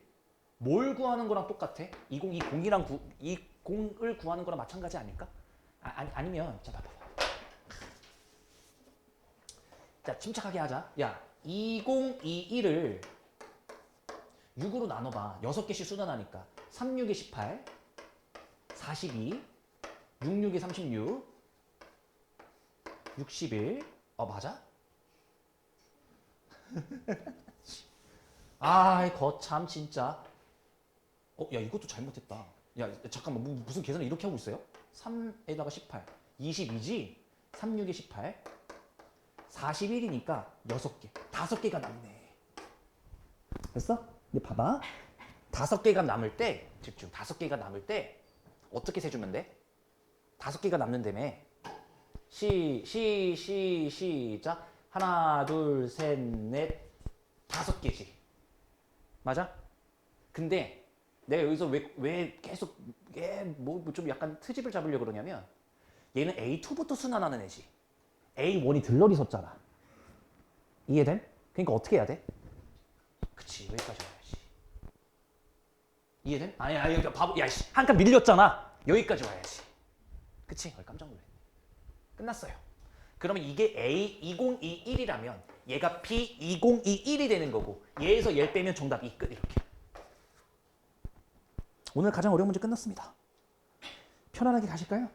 뭘 구하는 거랑 똑같아? 2020이랑 20을 구하는 거랑 마찬가지 아닐까? 아니면 자 봐봐. 자 침착하게 하자. 야 2021을 6으로 나눠봐. 6개씩 순환하니까 3, 6에 18 42 6, 6에 36 61 맞아? 거참 진짜. 야 이것도 잘못했다. 야 잠깐만 무슨 계산을 이렇게 하고 있어요? 3에다가 18 22지? 3, 6에 18 41이니까 6개 5개가 남네. 됐어? 근데 봐봐 5개가 남을 때 집중. 5개가 남을 때 어떻게 세주면 돼? 5개가 남는다며. 시작. 하나 둘 셋 넷 5개지. 맞아? 근데 내가 여기서 왜 계속 좀 약간 트집을 잡으려고 그러냐면 얘는 A2부터 순환하는 애지. A1이 들러리 섰잖아. 이해됨? 그러니까 어떻게 해야 돼? 그치 여기까지 와야지. 이해됨? 아니 바보. 야 한 칸 밀렸잖아. 여기까지 와야지. 그치? 깜짝 놀랐네. 끝났어요. 그러면 이게 A2021이라면 얘가 B2021이 되는 거고 얘에서 얘 빼면 정답 2 끝. 이렇게. 오늘 가장 어려운 문제 끝났습니다. 편안하게 가실까요?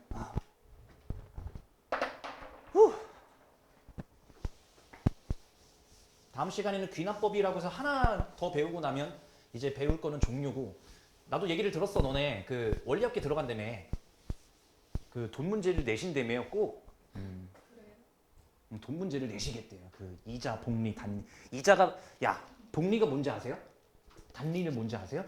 다음 시간에는 귀납법이라고 해서 하나 더 배우고 나면 이제 배울 거는 종료고. 나도 얘기를 들었어. 너네 그 원리학계 들어간다며. 그 돈 문제를 내신다며 꼭. 돈 문제를 내시겠대요. 그 이자, 복리, 단리. 이자가 복리가 뭔지 아세요? 단리는 뭔지 아세요?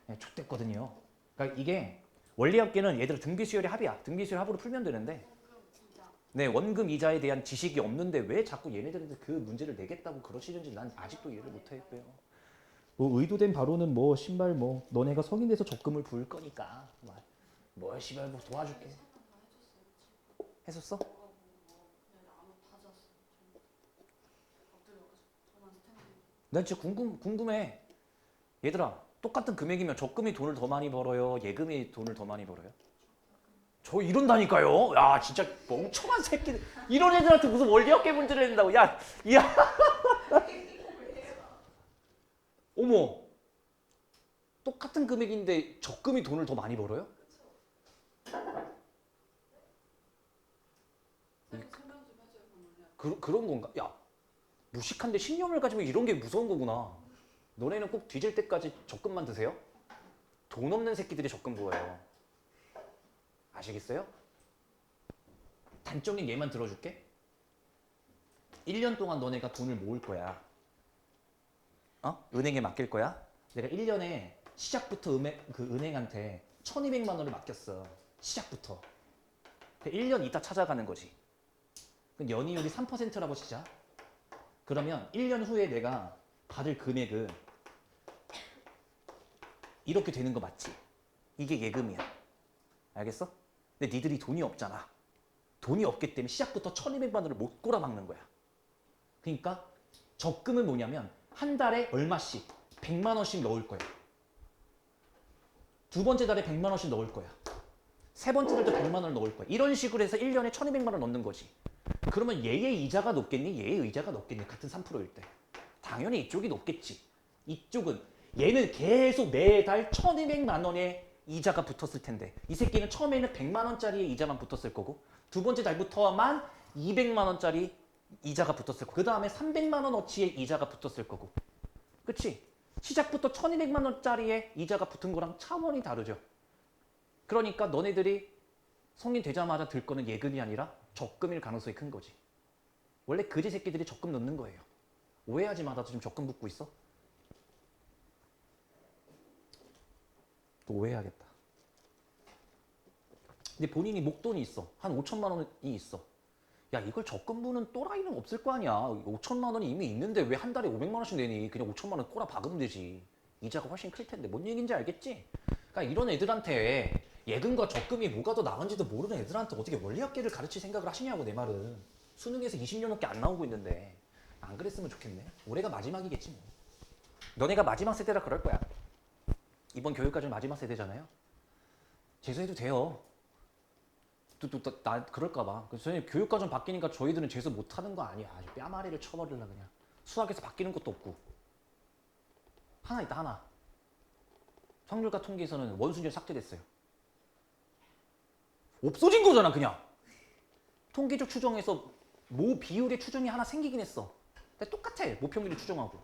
네, 좆됐거든요. 그러니까 이게 원리학계는 얘들 등비 수열이 합이야. 등비 수열 합으로 풀면 되는데. 네, 원금 이자에 대한 지식이 없는데 왜 자꾸 얘네들한테 그 문제를 내겠다고 그러시는지 난 아직도 이해를 못하겠고요. 의도된 바로는 신발 너네가 성인 돼서 적금을 부을 거니까 씨발 도와줄게. 했었어? 난 진짜 궁금해. 얘들아, 똑같은 금액이면 적금이 돈을 더 많이 벌어요? 예금이 돈을 더 많이 벌어요? 저 이런다니까요. 야, 진짜 멍청한 새끼들. 이런 애들한테 무슨 원리학계 문제를 낸다고. 야, 야. 어머. 똑같은 금액인데 적금이 돈을 더 많이 벌어요? 그런 건가? 야, 무식한데 신념을 가지면 이런 게 무서운 거구나. 너네는 꼭 뒤질 때까지 적금만 드세요? 돈 없는 새끼들이 적금 부어요. 아시겠어요? 단적인 예만 들어줄게. 1년 동안 너네가 돈을 모을 거야. 은행에 맡길 거야. 내가 1년에 시작부터 은행한테 1200만 원을 맡겼어. 시작부터. 1년 있다 찾아가는 거지. 연이율이 3%라고 치자. 그러면 1년 후에 내가 받을 금액은 이렇게 되는 거 맞지? 이게 예금이야. 알겠어? 근데 니들이 돈이 없잖아. 돈이 없기 때문에 시작부터 1200만 원을 못 꼬라박는 거야. 그러니까 적금은 뭐냐면 한 달에 얼마씩 100만 원씩 넣을 거야. 두 번째 달에 100만 원씩 넣을 거야. 세 번째 달도 100만 원을 넣을 거야. 이런 식으로 해서 1년에 1200만 원 넣는 거지. 그러면 얘의 이자가 높겠니? 얘의 이자가 높겠니? 같은 3%일 때. 당연히 이쪽이 높겠지. 이쪽은 얘는 계속 매달 1200만 원의 이자가 붙었을 텐데 이 새끼는 처음에는 100만 원짜리의 이자만 붙었을 거고 두 번째 달부터만 200만 원짜리 이자가 붙었을 거고 그 다음에 300만 원어치의 이자가 붙었을 거고 그치? 시작부터 1200만 원짜리의 이자가 붙은 거랑 차원이 다르죠. 그러니까 너네들이 성인 되자마자 들 거는 예금이 아니라 적금일 가능성이 큰 거지. 원래 그지 새끼들이 적금 넣는 거예요. 오해하지 마. 나도 지금 적금 붓고 있어. 또 오해하겠다. 근데 본인이 목돈이 있어. 한 5천만 원이 있어. 야, 이걸 적금 부는 또라이는 없을 거 아니야. 5천만 원이 이미 있는데 왜 한 달에 500만 원씩 내니? 그냥 5천만 원 꼬라 박으면 되지. 이자가 훨씬 클 텐데. 뭔 얘기인지 알겠지? 그러니까 이런 애들한테 예금과 적금이 뭐가 더 나은지도 모르는 애들한테 어떻게 원리학계를 가르칠 생각을 하시냐고 내 말은. 수능에서 20년 넘게 안 나오고 있는데 안 그랬으면 좋겠네. 올해가 마지막이겠지 뭐. 너네가 마지막 세대라 그럴 거야. 이번 교육과정 마지막 세대잖아요. 재수해도 돼요. 나 그럴까 봐. 그래서 저희 교육과정 바뀌니까 저희들은 재수 못하는 거 아니야. 아주 뺨아리를 쳐버리려 그냥. 수학에서 바뀌는 것도 없고. 하나 있다 하나. 확률과 통계에서는 원순위가 삭제됐어요. 없어진 거잖아 그냥. 통계적 추정에서 모 비율의 추정이 하나 생기긴 했어. 근데 똑같아. 모평률이 추정하고.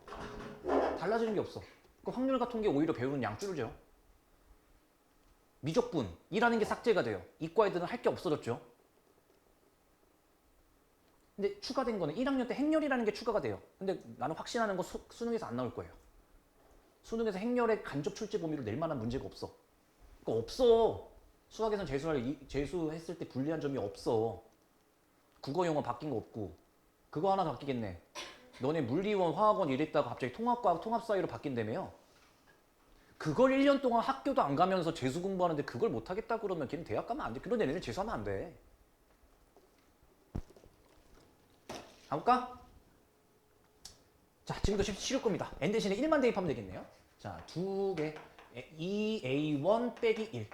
달라지는 게 없어. 그 확률과 통계 오히려 배우는 양 줄죠. 미적분이라는 게 삭제가 돼요. 이과 애들은 할 게 없어졌죠. 근데 추가된 거는 1학년 때 행렬이라는 게 추가가 돼요. 근데 나는 확신하는 거 수능에서 안 나올 거예요. 수능에서 행렬의 간접 출제 범위로 낼 만한 문제가 없어. 그거 없어. 수학에서는 재수했을 때 불리한 점이 없어. 국어 영어 바뀐 거 없고. 그거 하나 바뀌겠네. 너네 물리원 화학원 이랬다가 갑자기 통합과학 통합사회로 바뀐다며요. 그걸 1년 동안 학교도 안 가면서 재수 공부하는데 그걸 못하겠다 그러면 걔는 대학 가면 안 돼. 그런 애는 재수하면 안 돼. 가볼까? 자, 지금도 쉬울 겁니다. n 대신에 1만 대입하면 되겠네요. 자, 2배 2a1 빼기 1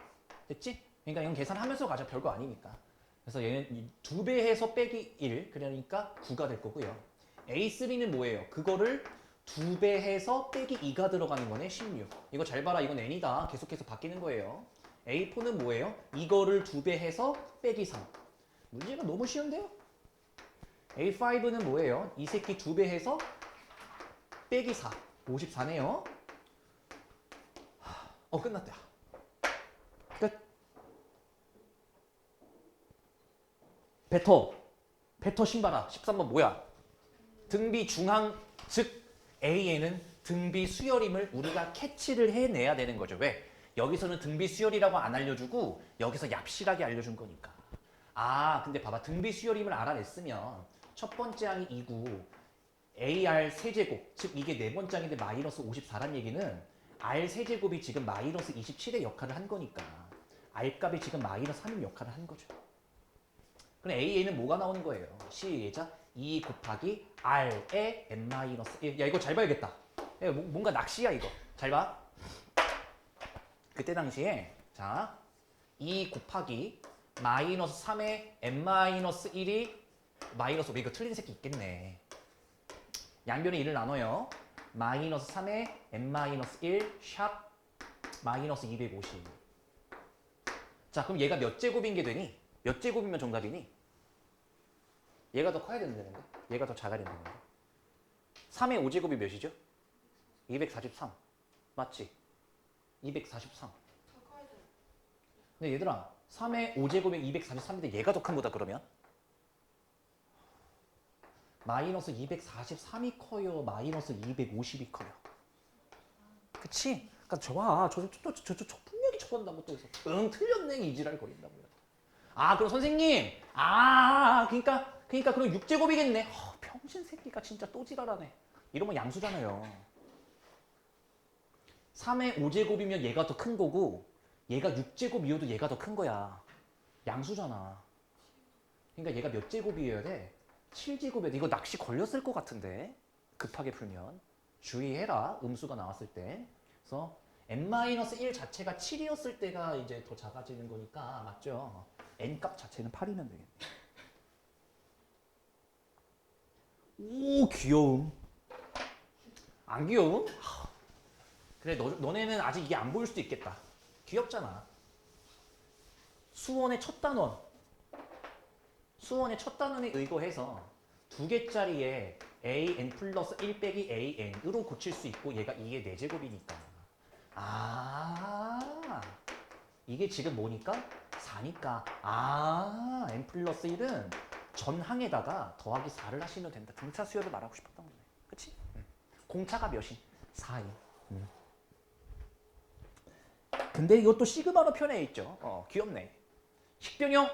됐지? 그러니까 이건 계산하면서 가자. 별거 아니니까. 그래서 얘는 2배 해서 빼기 1 그러니까 9가 될 거고요. a3는 뭐예요? 그거를 2배 해서 빼기 2가 들어가는 거네. 16. 이거 잘 봐라. 이건 n이다. 계속해서 바뀌는 거예요. a4는 뭐예요? 이거를 2배 해서 빼기 3. 문제가 너무 쉬운데요? a5는 뭐예요? 이 새끼 2배 해서 빼기 4. 54네요. 끝났다. 끝. 베터 신봐라. 13번 뭐야? 등비 중앙 즉 A에는 등비 수열임을 우리가 캐치를 해내야 되는 거죠. 왜? 여기서는 등비 수열이라고 안 알려주고 여기서 얍실하게 알려준 거니까. 근데 봐봐. 등비 수열임을 알아냈으면 첫 번째 항이 2고 AR 세제곱, 즉 이게 네 번째 항인데 마이너스 54란 얘기는 R 세제곱이 지금 마이너스 27의 역할을 한 거니까 R값이 지금 마이너스 3의 역할을 한 거죠. 그럼 AA는 뭐가 나오는 거예요? 시작. 2 곱하기 R의 n-1. 야, 이거 잘 봐야겠다. 뭔가 낚시야 이거. 잘 봐. 그때 당시에 자 2 곱하기 마이너스 3의 n-1이 마이너스 5. 이거 틀린 새끼 있겠네. 양변에 1을 나눠요. 마이너스 3의 n-1 샵 마이너스 250. 자 그럼 얘가 몇 제곱인 게 되니? 몇 제곱이면 정답이니? 얘가 더 커야 된다는 거. 얘가 더 작아야 된다는 거. 3의 5제곱이 몇이죠? 243. 맞지? 243. 근데 얘들아 3의 5제곱이 243인데 얘가 더 큰 거다 그러면? 마이너스 243이 커요? 마이너스 250이 커요? 그치? 그러니까 저 분명히 쳐본다고 또 해서 응 틀렸네 이지랄 거린다고요. 아 그럼 선생님 그러니까 그럼 6제곱이겠네. 병신 새끼가 진짜 또 지랄하네. 이러면 양수잖아요. 3의 5제곱이면 얘가 더 큰 거고 얘가 6제곱이어도 얘가 더 큰 거야. 양수잖아. 그러니까 얘가 몇 제곱이어야 돼? 7제곱이어야 돼. 이거 낚시 걸렸을 것 같은데 급하게 풀면 주의해라. 음수가 나왔을 때. 그래서 n-1 자체가 7이었을 때가 이제 더 작아지는 거니까 맞죠? n 값 자체는 8이면 되겠네. 오 귀여움. 안 귀여움? 그래 너네는 아직 이게 안 보일 수도 있겠다. 귀엽잖아. 수원의 첫 단원. 수원의 첫 단원에 의거해서 두 개짜리에 an 플러스 1 빼기 an으로 고칠 수 있고 얘가 2의 4제곱이니까. 이게 지금 뭐니까? 4니까. n 플러스 1은 전항에다가 더하기 4를 하시면 된다. 등차 수열을 말하고 싶었던 거네. 그치? 공차가 몇이? 4인. 근데 이것도 시그마로 표현해 있죠. 귀엽네. 식변형.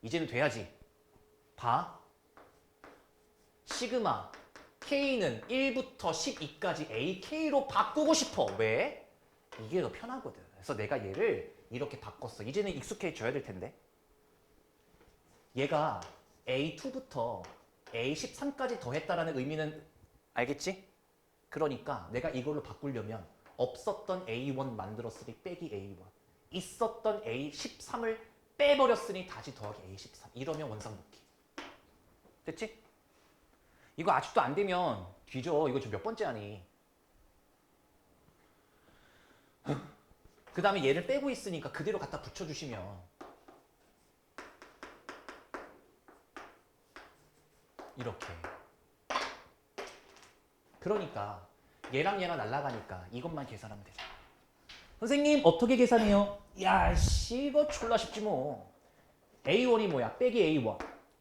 이제는 돼야지. 봐. 시그마 K는 1부터 12까지 AK로 바꾸고 싶어. 왜? 이게 더 편하거든. 그래서 내가 얘를 이렇게 바꿨어. 이제는 익숙해져야 될 텐데. 얘가 A2부터 A13까지 더했다라는 의미는 알겠지? 그러니까 내가 이걸로 바꾸려면 없었던 A1 만들었으니 빼기 A1 있었던 A13을 빼버렸으니 다시 더하기 A13 이러면 원상복귀. 됐지? 이거 아직도 안 되면 뒤져. 이거 지금 몇 번째 하니? 그 다음에 얘를 빼고 있으니까 그대로 갖다 붙여주시면 이렇게. 그러니까 얘랑 얘랑 날아가니까 이것만 계산하면 되잖아. 선생님 어떻게 계산해요? 야씨 이거 졸라 쉽지 뭐. A1이 뭐야? 빼기 A1.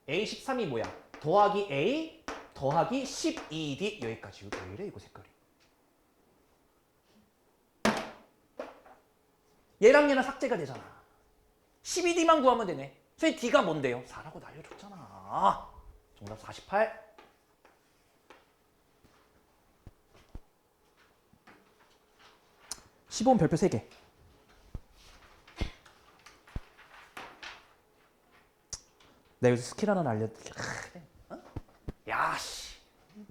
A13이 뭐야? 더하기 A 더하기 12D 여기까지. 왜 이래 이거 색깔이. 얘랑 얘랑 삭제가 되잖아. 12D만 구하면 되네. 선생님 D가 뭔데요? 4라고 날려줬잖아. 정답 48. (15번) 별표 3개. 내가 여기서 스킬 하나 알려줄게. 야씨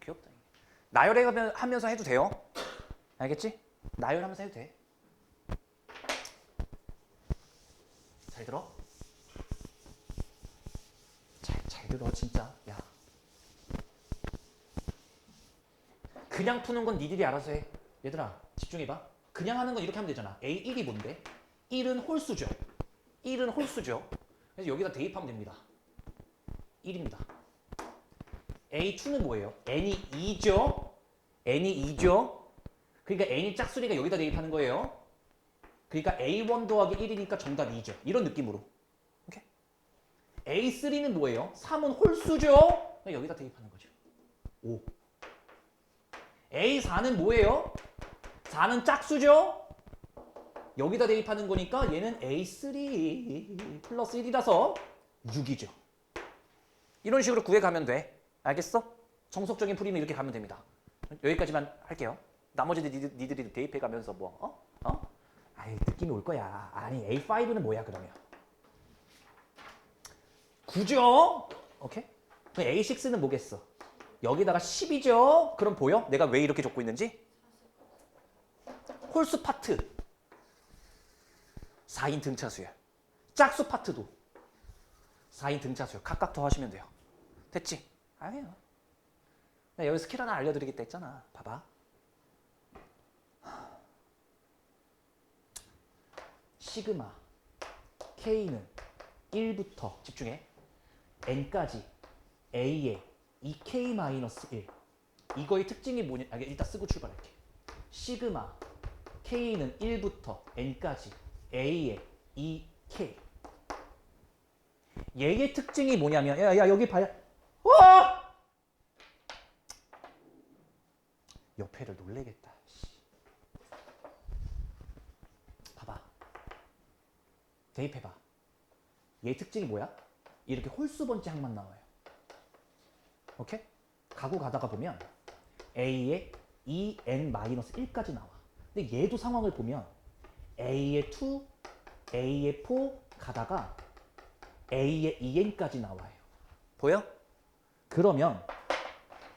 귀엽다. 나열해 하면서 해도 돼요. 알겠지? 나열하면서 해도 돼. 잘 들어? 잘 들어 진짜. 야 그냥 푸는 건 니들이 알아서 해. 얘들아 집중해봐. 그냥 하는 건 이렇게 하면 되잖아. A1이 뭔데? 1은 홀수죠. 1은 홀수죠. 그래서 여기다 대입하면 됩니다. 1입니다. A2는 뭐예요? n이 2죠? n이 2죠? 그러니까 n이 짝수니까 여기다 대입하는 거예요. 그러니까 A1 더하기 1이니까 정답 2죠. 이런 느낌으로. 오케이? A3는 뭐예요? 3은 홀수죠? 여기다 대입하는 거죠. 5. A4는 뭐예요? 4는 짝수죠? 여기다 대입하는 거니까 얘는 A3 플러스 1이라서 6이죠. 이런 식으로 구해가면 돼. 알겠어? 정석적인 풀이는 이렇게 가면 됩니다. 여기까지만 할게요. 나머지는 니들이 대입해가면서 뭐 아이 느낌이 올 거야. 아니 A5는 뭐야 그러면? 9죠? 오케이? 그럼 A6는 뭐겠어? 여기다가 10이죠? 그럼 보여? 내가 왜 이렇게 적고 있는지? 홀수 파트 4인 등차수야. 짝수 파트도 4인 등차수야. 각각 더하시면 돼요. 됐지? 아니에요. 나 여기 스킬 하나 알려드리겠다 했잖아. 봐봐. 시그마 K는 1부터 집중해. N까지 A의 2K-1 이거의 특징이 뭐냐? 일단 쓰고 출발할게. 시그마 K는 1부터 N까지 A의 2K 얘의 특징이 뭐냐면 야 여기 봐야 옆에를 놀래겠다. 봐봐. 대입해봐. 얘의 특징이 뭐야? 이렇게 홀수 번째 항만 나와요. 오케이? 가고 가다가 보면 A의 2n-1까지 나와. 근데 얘도 상황을 보면 A의 2, A의 4 가다가 A의 2n까지 나와요. 보여? 그러면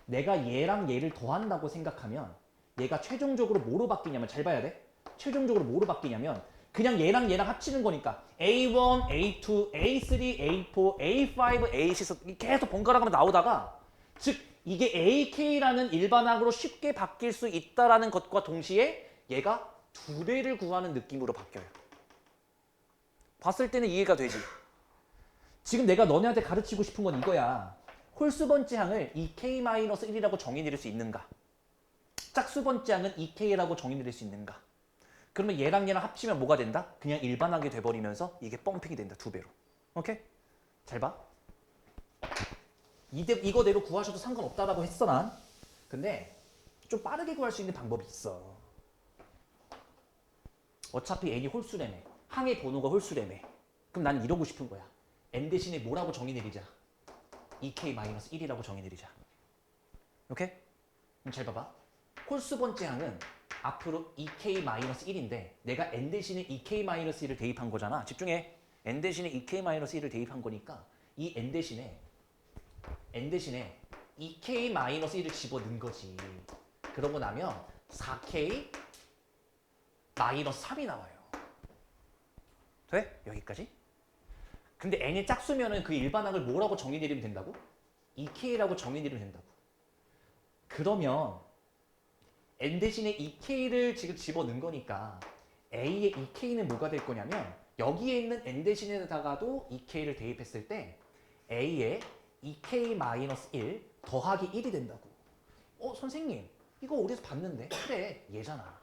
내가 얘랑 얘를 더한다고 생각하면 얘가 최종적으로 뭐로 바뀌냐면 잘 봐야 돼. 최종적으로 뭐로 바뀌냐면 그냥 얘랑 얘랑 합치는 거니까 A1, A2, A3, A4, A5, A6 계속 번갈아 가면 나오다가 즉 이게 AK라는 일반항으로 쉽게 바뀔 수 있다라는 것과 동시에 얘가 두 배를 구하는 느낌으로 바뀌어요. 봤을 때는 이해가 되지. 지금 내가 너네한테 가르치고 싶은 건 이거야. 홀수 번째 항을 2K-1이라고 정의 내릴 수 있는가? 짝수 번째 항은 2K라고 정의 내릴 수 있는가? 그러면 얘랑 얘랑 합치면 뭐가 된다? 그냥 일반하게 돼버리면서 이게 펌핑이 된다. 두 배로. 오케이? 잘 봐. 이거대로 구하셔도 상관없다라고 했어 난. 근데 좀 빠르게 구할 수 있는 방법이 있어. 어차피 n이 홀수래며. 항의 번호가 홀수래며. 그럼 난 이러고 싶은 거야. n 대신에 뭐라고 정의 내리자? 2K-1이라고 정의 내리자. 오케이? 그럼 잘 봐봐. 홀수 번째 항은 앞으로 2K-1인데 내가 n 대신에 2K-1을 대입한 거잖아. 집중해. n 대신에 2K-1을 대입한 거니까 이 n 대신에 2K-1을 집어넣은 거지. 그러고 나면 4K-3이 나와요. 돼? 여기까지? 근데 n이 짝수면은 그 일반항을 뭐라고 정의 내리면 된다고? 2K라고 정의 내리면 된다고. 그러면 n 대신에 2K를 지금 집어넣은 거니까 A의 2K는 뭐가 될 거냐면 여기에 있는 n 대신에다가도 2K를 대입했을 때 A의 2K-1 더하기 1이 된다고. 선생님 이거 어디서 봤는데? 그래 얘잖아.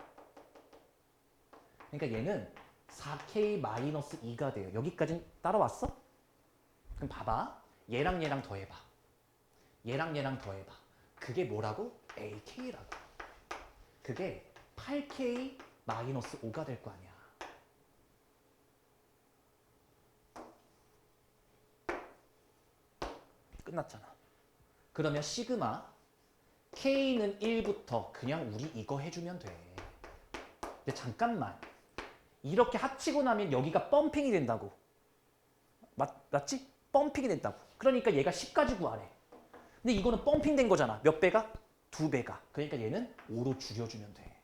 그러니까 얘는 4K-2가 돼요. 여기까지 따라왔어? 그럼 봐봐. 얘랑 얘랑 더해봐. 얘랑 얘랑 더해봐. 그게 뭐라고? AK라고. 그게 8K-5가 될 거 아니야. 끝났잖아. 그러면 시그마 K는 1부터 그냥 우리 이거 해주면 돼. 근데 잠깐만. 이렇게 합치고 나면 여기가 펌핑이 된다고. 맞지? 펌핑이 된다고. 그러니까 얘가 10까지 구하래. 근데 이거는 펌핑 된 거잖아. 몇 배가? 2배가. 그러니까 얘는 5로 줄여주면 돼.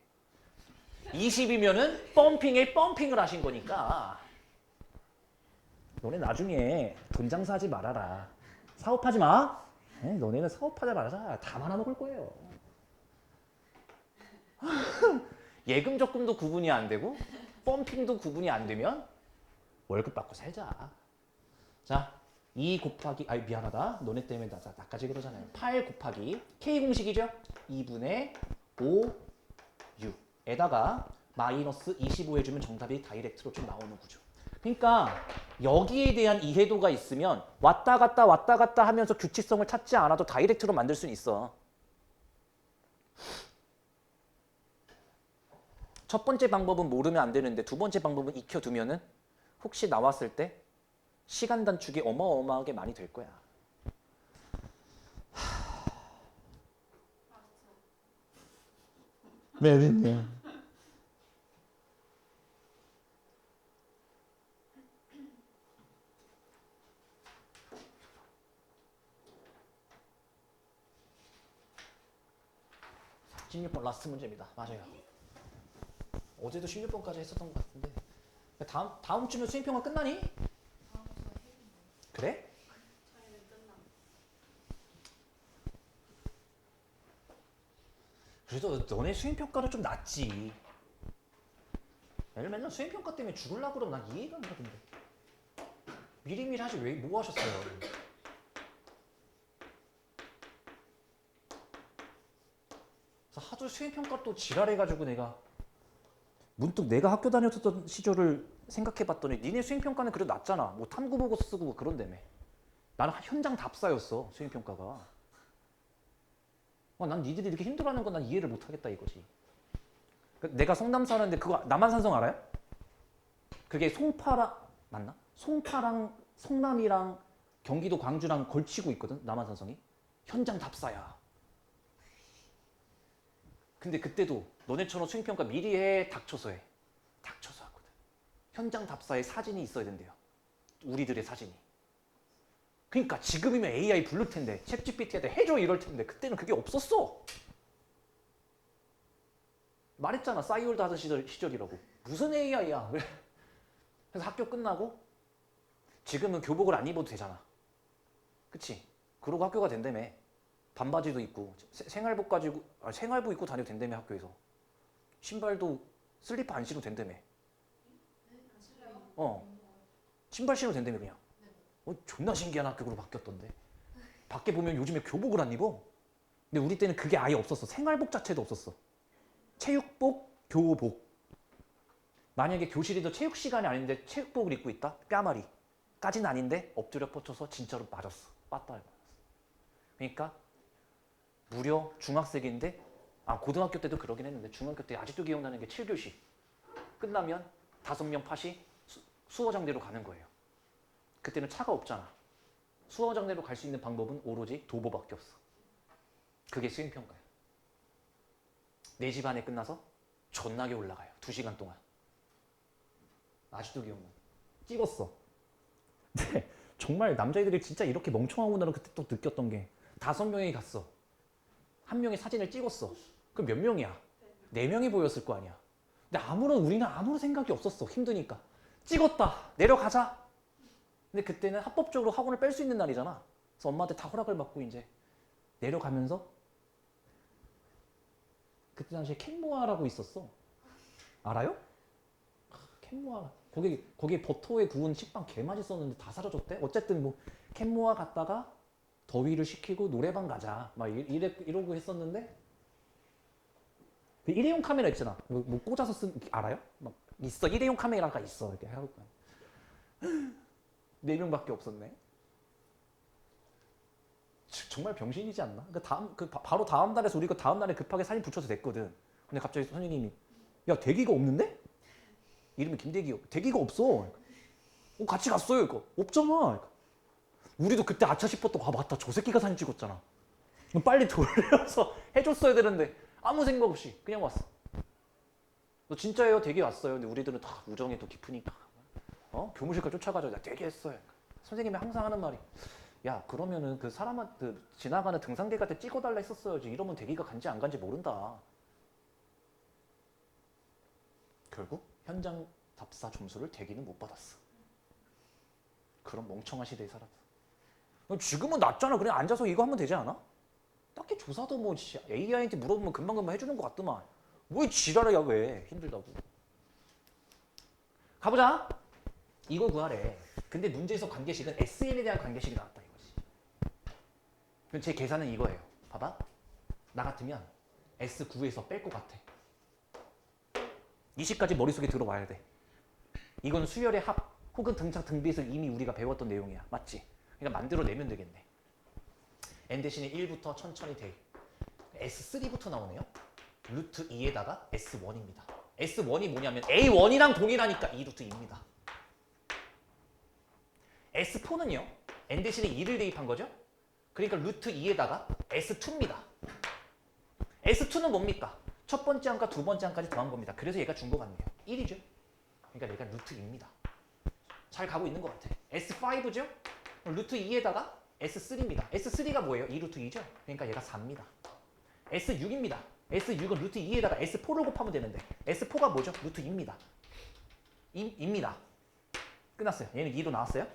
20이면은 펌핑에 펌핑을 하신 거니까 너네 나중에 돈 장사하지 말아라. 사업하지 마. 너네는 사업하지 말아라. 다 말아먹을 거예요. 예금 적금도 구분이 안 되고 펌핑도 구분이 안 되면 월급 받고 살자. 자, 2 곱하기 미안하다. 너네 때문에 나까지 그러잖아요. 8 곱하기 K 공식이죠? 2분의 5U에다가 마이너스 25 해주면 정답이 다이렉트로 좀 나오는 구조. 그러니까 여기에 대한 이해도가 있으면 왔다 갔다 하면서 규칙성을 찾지 않아도 다이렉트로 만들 수는 있어. 첫 번째 방법은 모르면 안 되는데 두 번째 방법은 익혀두면은 혹시 나왔을 때 시간 단축이 어마어마하게 많이 될 거야. 매든요. 16번 라스트 문제입니다. 맞아요. 어제도 16번까지 했었던 것 같은데. 다음 주면 수행평가 끝나니? 그래? 그래도 너네 수행평가는 좀 낫지. 애들 맨날 수행평가 때문에 죽으려고 그러면 난 이해가 안 가던데. 미리미리 하지 왜 뭐 하셨어요? 그래서 하도 수행평가 또 지랄해가지고 내가 문득 내가 학교 다녔었던 시절을 생각해봤더니 니네 수행평가는 그래도 낫잖아. 뭐 탐구보고 쓰고 뭐 그런다며. 나는 현장 답사였어 수행평가가. 난 니들이 이렇게 힘들어하는 건 난 이해를 못하겠다 이거지. 내가 성남 사는데 그거 남한산성 알아요? 그게 송파랑 맞나? 송파랑 성남이랑 경기도 광주랑 걸치고 있거든 남한산성이. 현장 답사야. 근데 그때도 너네처럼 수행평가 미리 해 닥쳐서 해. 닥쳐서 하거든. 현장 답사에 사진이 있어야 된대요. 우리들의 사진이. 그러니까 지금이면 AI 부를 텐데 챗GPT한테 해줘 이럴 텐데 그때는 그게 없었어. 말했잖아. 싸이월드 하던 시절이라고. 무슨 AI야. 그래서 학교 끝나고 지금은 교복을 안 입어도 되잖아. 그치? 그러고 학교가 된다며. 반바지도 입고 생활복 가지고 생활복 입고 다녀도 된다며 학교에서. 신발도 슬리퍼 안 신어도 된다며. 신발 신어도 된다며 그냥. 존나 신기한 학교로 바뀌었던데. 밖에 보면 요즘에 교복을 안 입어. 근데 우리 때는 그게 아예 없었어. 생활복 자체도 없었어. 체육복, 교복. 만약에 교실에도 체육 시간이 아닌데 체육복을 입고 있다? 뺨알이. 까지는 아닌데 엎드려 뻗쳐서 진짜로 맞았어. 빠따를 맞았어. 그러니까 무려 중학생인데 고등학교 때도 그러긴 했는데 중학교 때 아직도 기억나는 게 7교시. 끝나면 5명 팟이 수어장대로 가는 거예요. 그때는 차가 없잖아. 수어장대로 갈 수 있는 방법은 오로지 도보밖에 없어. 그게 수행평가야. 4시 반에 끝나서 존나게 올라가요. 2시간 동안. 아직도 기억나. 찍었어. 근데 정말 남자애들이 진짜 이렇게 멍청하구나를 그때 또 느꼈던 게 5명이 갔어. 1명이 사진을 찍었어. 그럼 몇 명이야? 4명이 보였을 거 아니야. 근데 우리는 아무런 생각이 없었어. 힘드니까. 찍었다. 내려가자. 근데 그때는 합법적으로 학원을 뺄 수 있는 날이잖아. 그래서 엄마한테 다 허락을 받고 이제 내려가면서 그때 당시에 캔모아라고 있었어. 알아요? 캔모아. 거기 버터에 구운 식빵 개 맛있었는데 다 사라졌대. 어쨌든 뭐 캔모아 갔다가 더위를 식히고 노래방 가자. 막 이러고 했었는데 그 일회용 카메라 있잖아. 뭐 꽂아서 알아요? 막 있어. 일회용 카메라가 있어. 이렇게 하고 4명밖에 없었네. 정말 병신이지 않나? 바로 다음 날에서 우리가 다음 날에 급하게 사진 붙여서 냈거든. 근데 갑자기 선생님이 야 대기가 없는데? 이름이 김대기요. 대기가 없어. 같이 갔어요. 이거 없잖아. 우리도 그때 아차 싶었던 거 맞다. 저 새끼가 사진 찍었잖아. 빨리 돌려서 해줬어야 되는데 아무 생각 없이 그냥 왔어. 너 진짜예요? 대기 왔어요. 근데 우리들은 다 우정이 더 깊으니까 교무실까지 쫓아가죠. 나 대기했어요. 선생님이 항상 하는 말이 야 그러면은 그 사람한테 지나가는 등산객한테 찍어달라 했었어야지. 이러면 대기가 간지 안 간지 모른다. 결국 현장 답사 점수를 대기는 못 받았어. 그런 멍청한 시대에 살았어. 지금은 낫잖아. 그냥 앉아서 이거 하면 되지 않아? 딱히 조사도 뭐 AI한테 물어보면 금방금방 해주는 것 같더만. 뭐 지랄이야 왜 힘들다고. 가보자. 이거 구하래. 근데 문제에서 관계식은 SN에 대한 관계식이 나왔다 이거지. 그럼 제 계산은 이거예요. 봐봐. 나 같으면 S9에서 뺄 것 같아. 20까지 머릿속에 들어와야 돼. 이건 수열의 합 혹은 등차 등비에서 이미 우리가 배웠던 내용이야. 맞지? 그러니까 만들어내면 되겠네. n 대신에 1부터 천천히 돼. S3부터 나오네요. 루트 2에다가 S1입니다. S1이 뭐냐면 A1이랑 동일하니까 2루트 2입니다. S4는요. n 대신에 2를 대입한 거죠. 그러니까 루트 2에다가 S2입니다. S2는 뭡니까? 첫 번째 항과 두 번째 항까지 더한 겁니다. 그래서 얘가 준 거 같네요. 1이죠. 그러니까 얘가 루트 2입니다. 잘 가고 있는 것 같아. S5죠? 루트 2에다가 S3입니다. S3가 뭐예요? 2루트 2죠? 그러니까 얘가 4입니다. S6입니다. S6은 루트 2에다가 S4를 곱하면 되는데 S4가 뭐죠? 루트 2입니다. 2입니다. 끝났어요. 얘는 2로 나왔어요.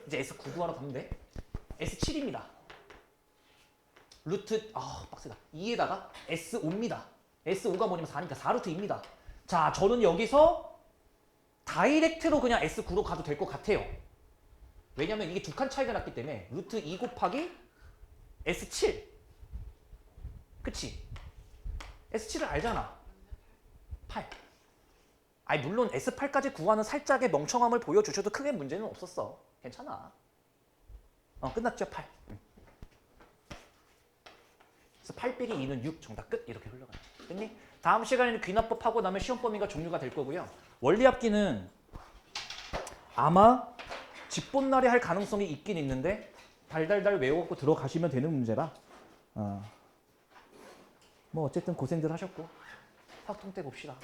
이제 S9 구하러 가면 돼. S7입니다. 루트 빡세다. 2에다가 S5입니다. S5가 뭐냐면 4니까 4루트 2입니다. 자, 저는 여기서 다이렉트로 그냥 S9로 가도 될 것 같아요. 왜냐면 이게 두 칸 차이가 났기 때문에 루트 2 곱하기 S7. 그치? S7을 알잖아. 8. 아니 물론 S8까지 구하는 살짝의 멍청함을 보여주셔도 크게 문제는 없었어. 괜찮아. 끝났죠? 8. 그래서 8 빼기 2는 6. 정답 끝. 이렇게 흘러가요. 됐니? 다음 시간에는 귀납법 하고 나면 시험 범위가 종류가 될 거고요. 원리합기는 아마 집본날에 할 가능성이 있긴 있는데 달달달 외워갖고 들어가시면 되는 문제라 뭐 어쨌든 고생들 하셨고 확통때 봅시다.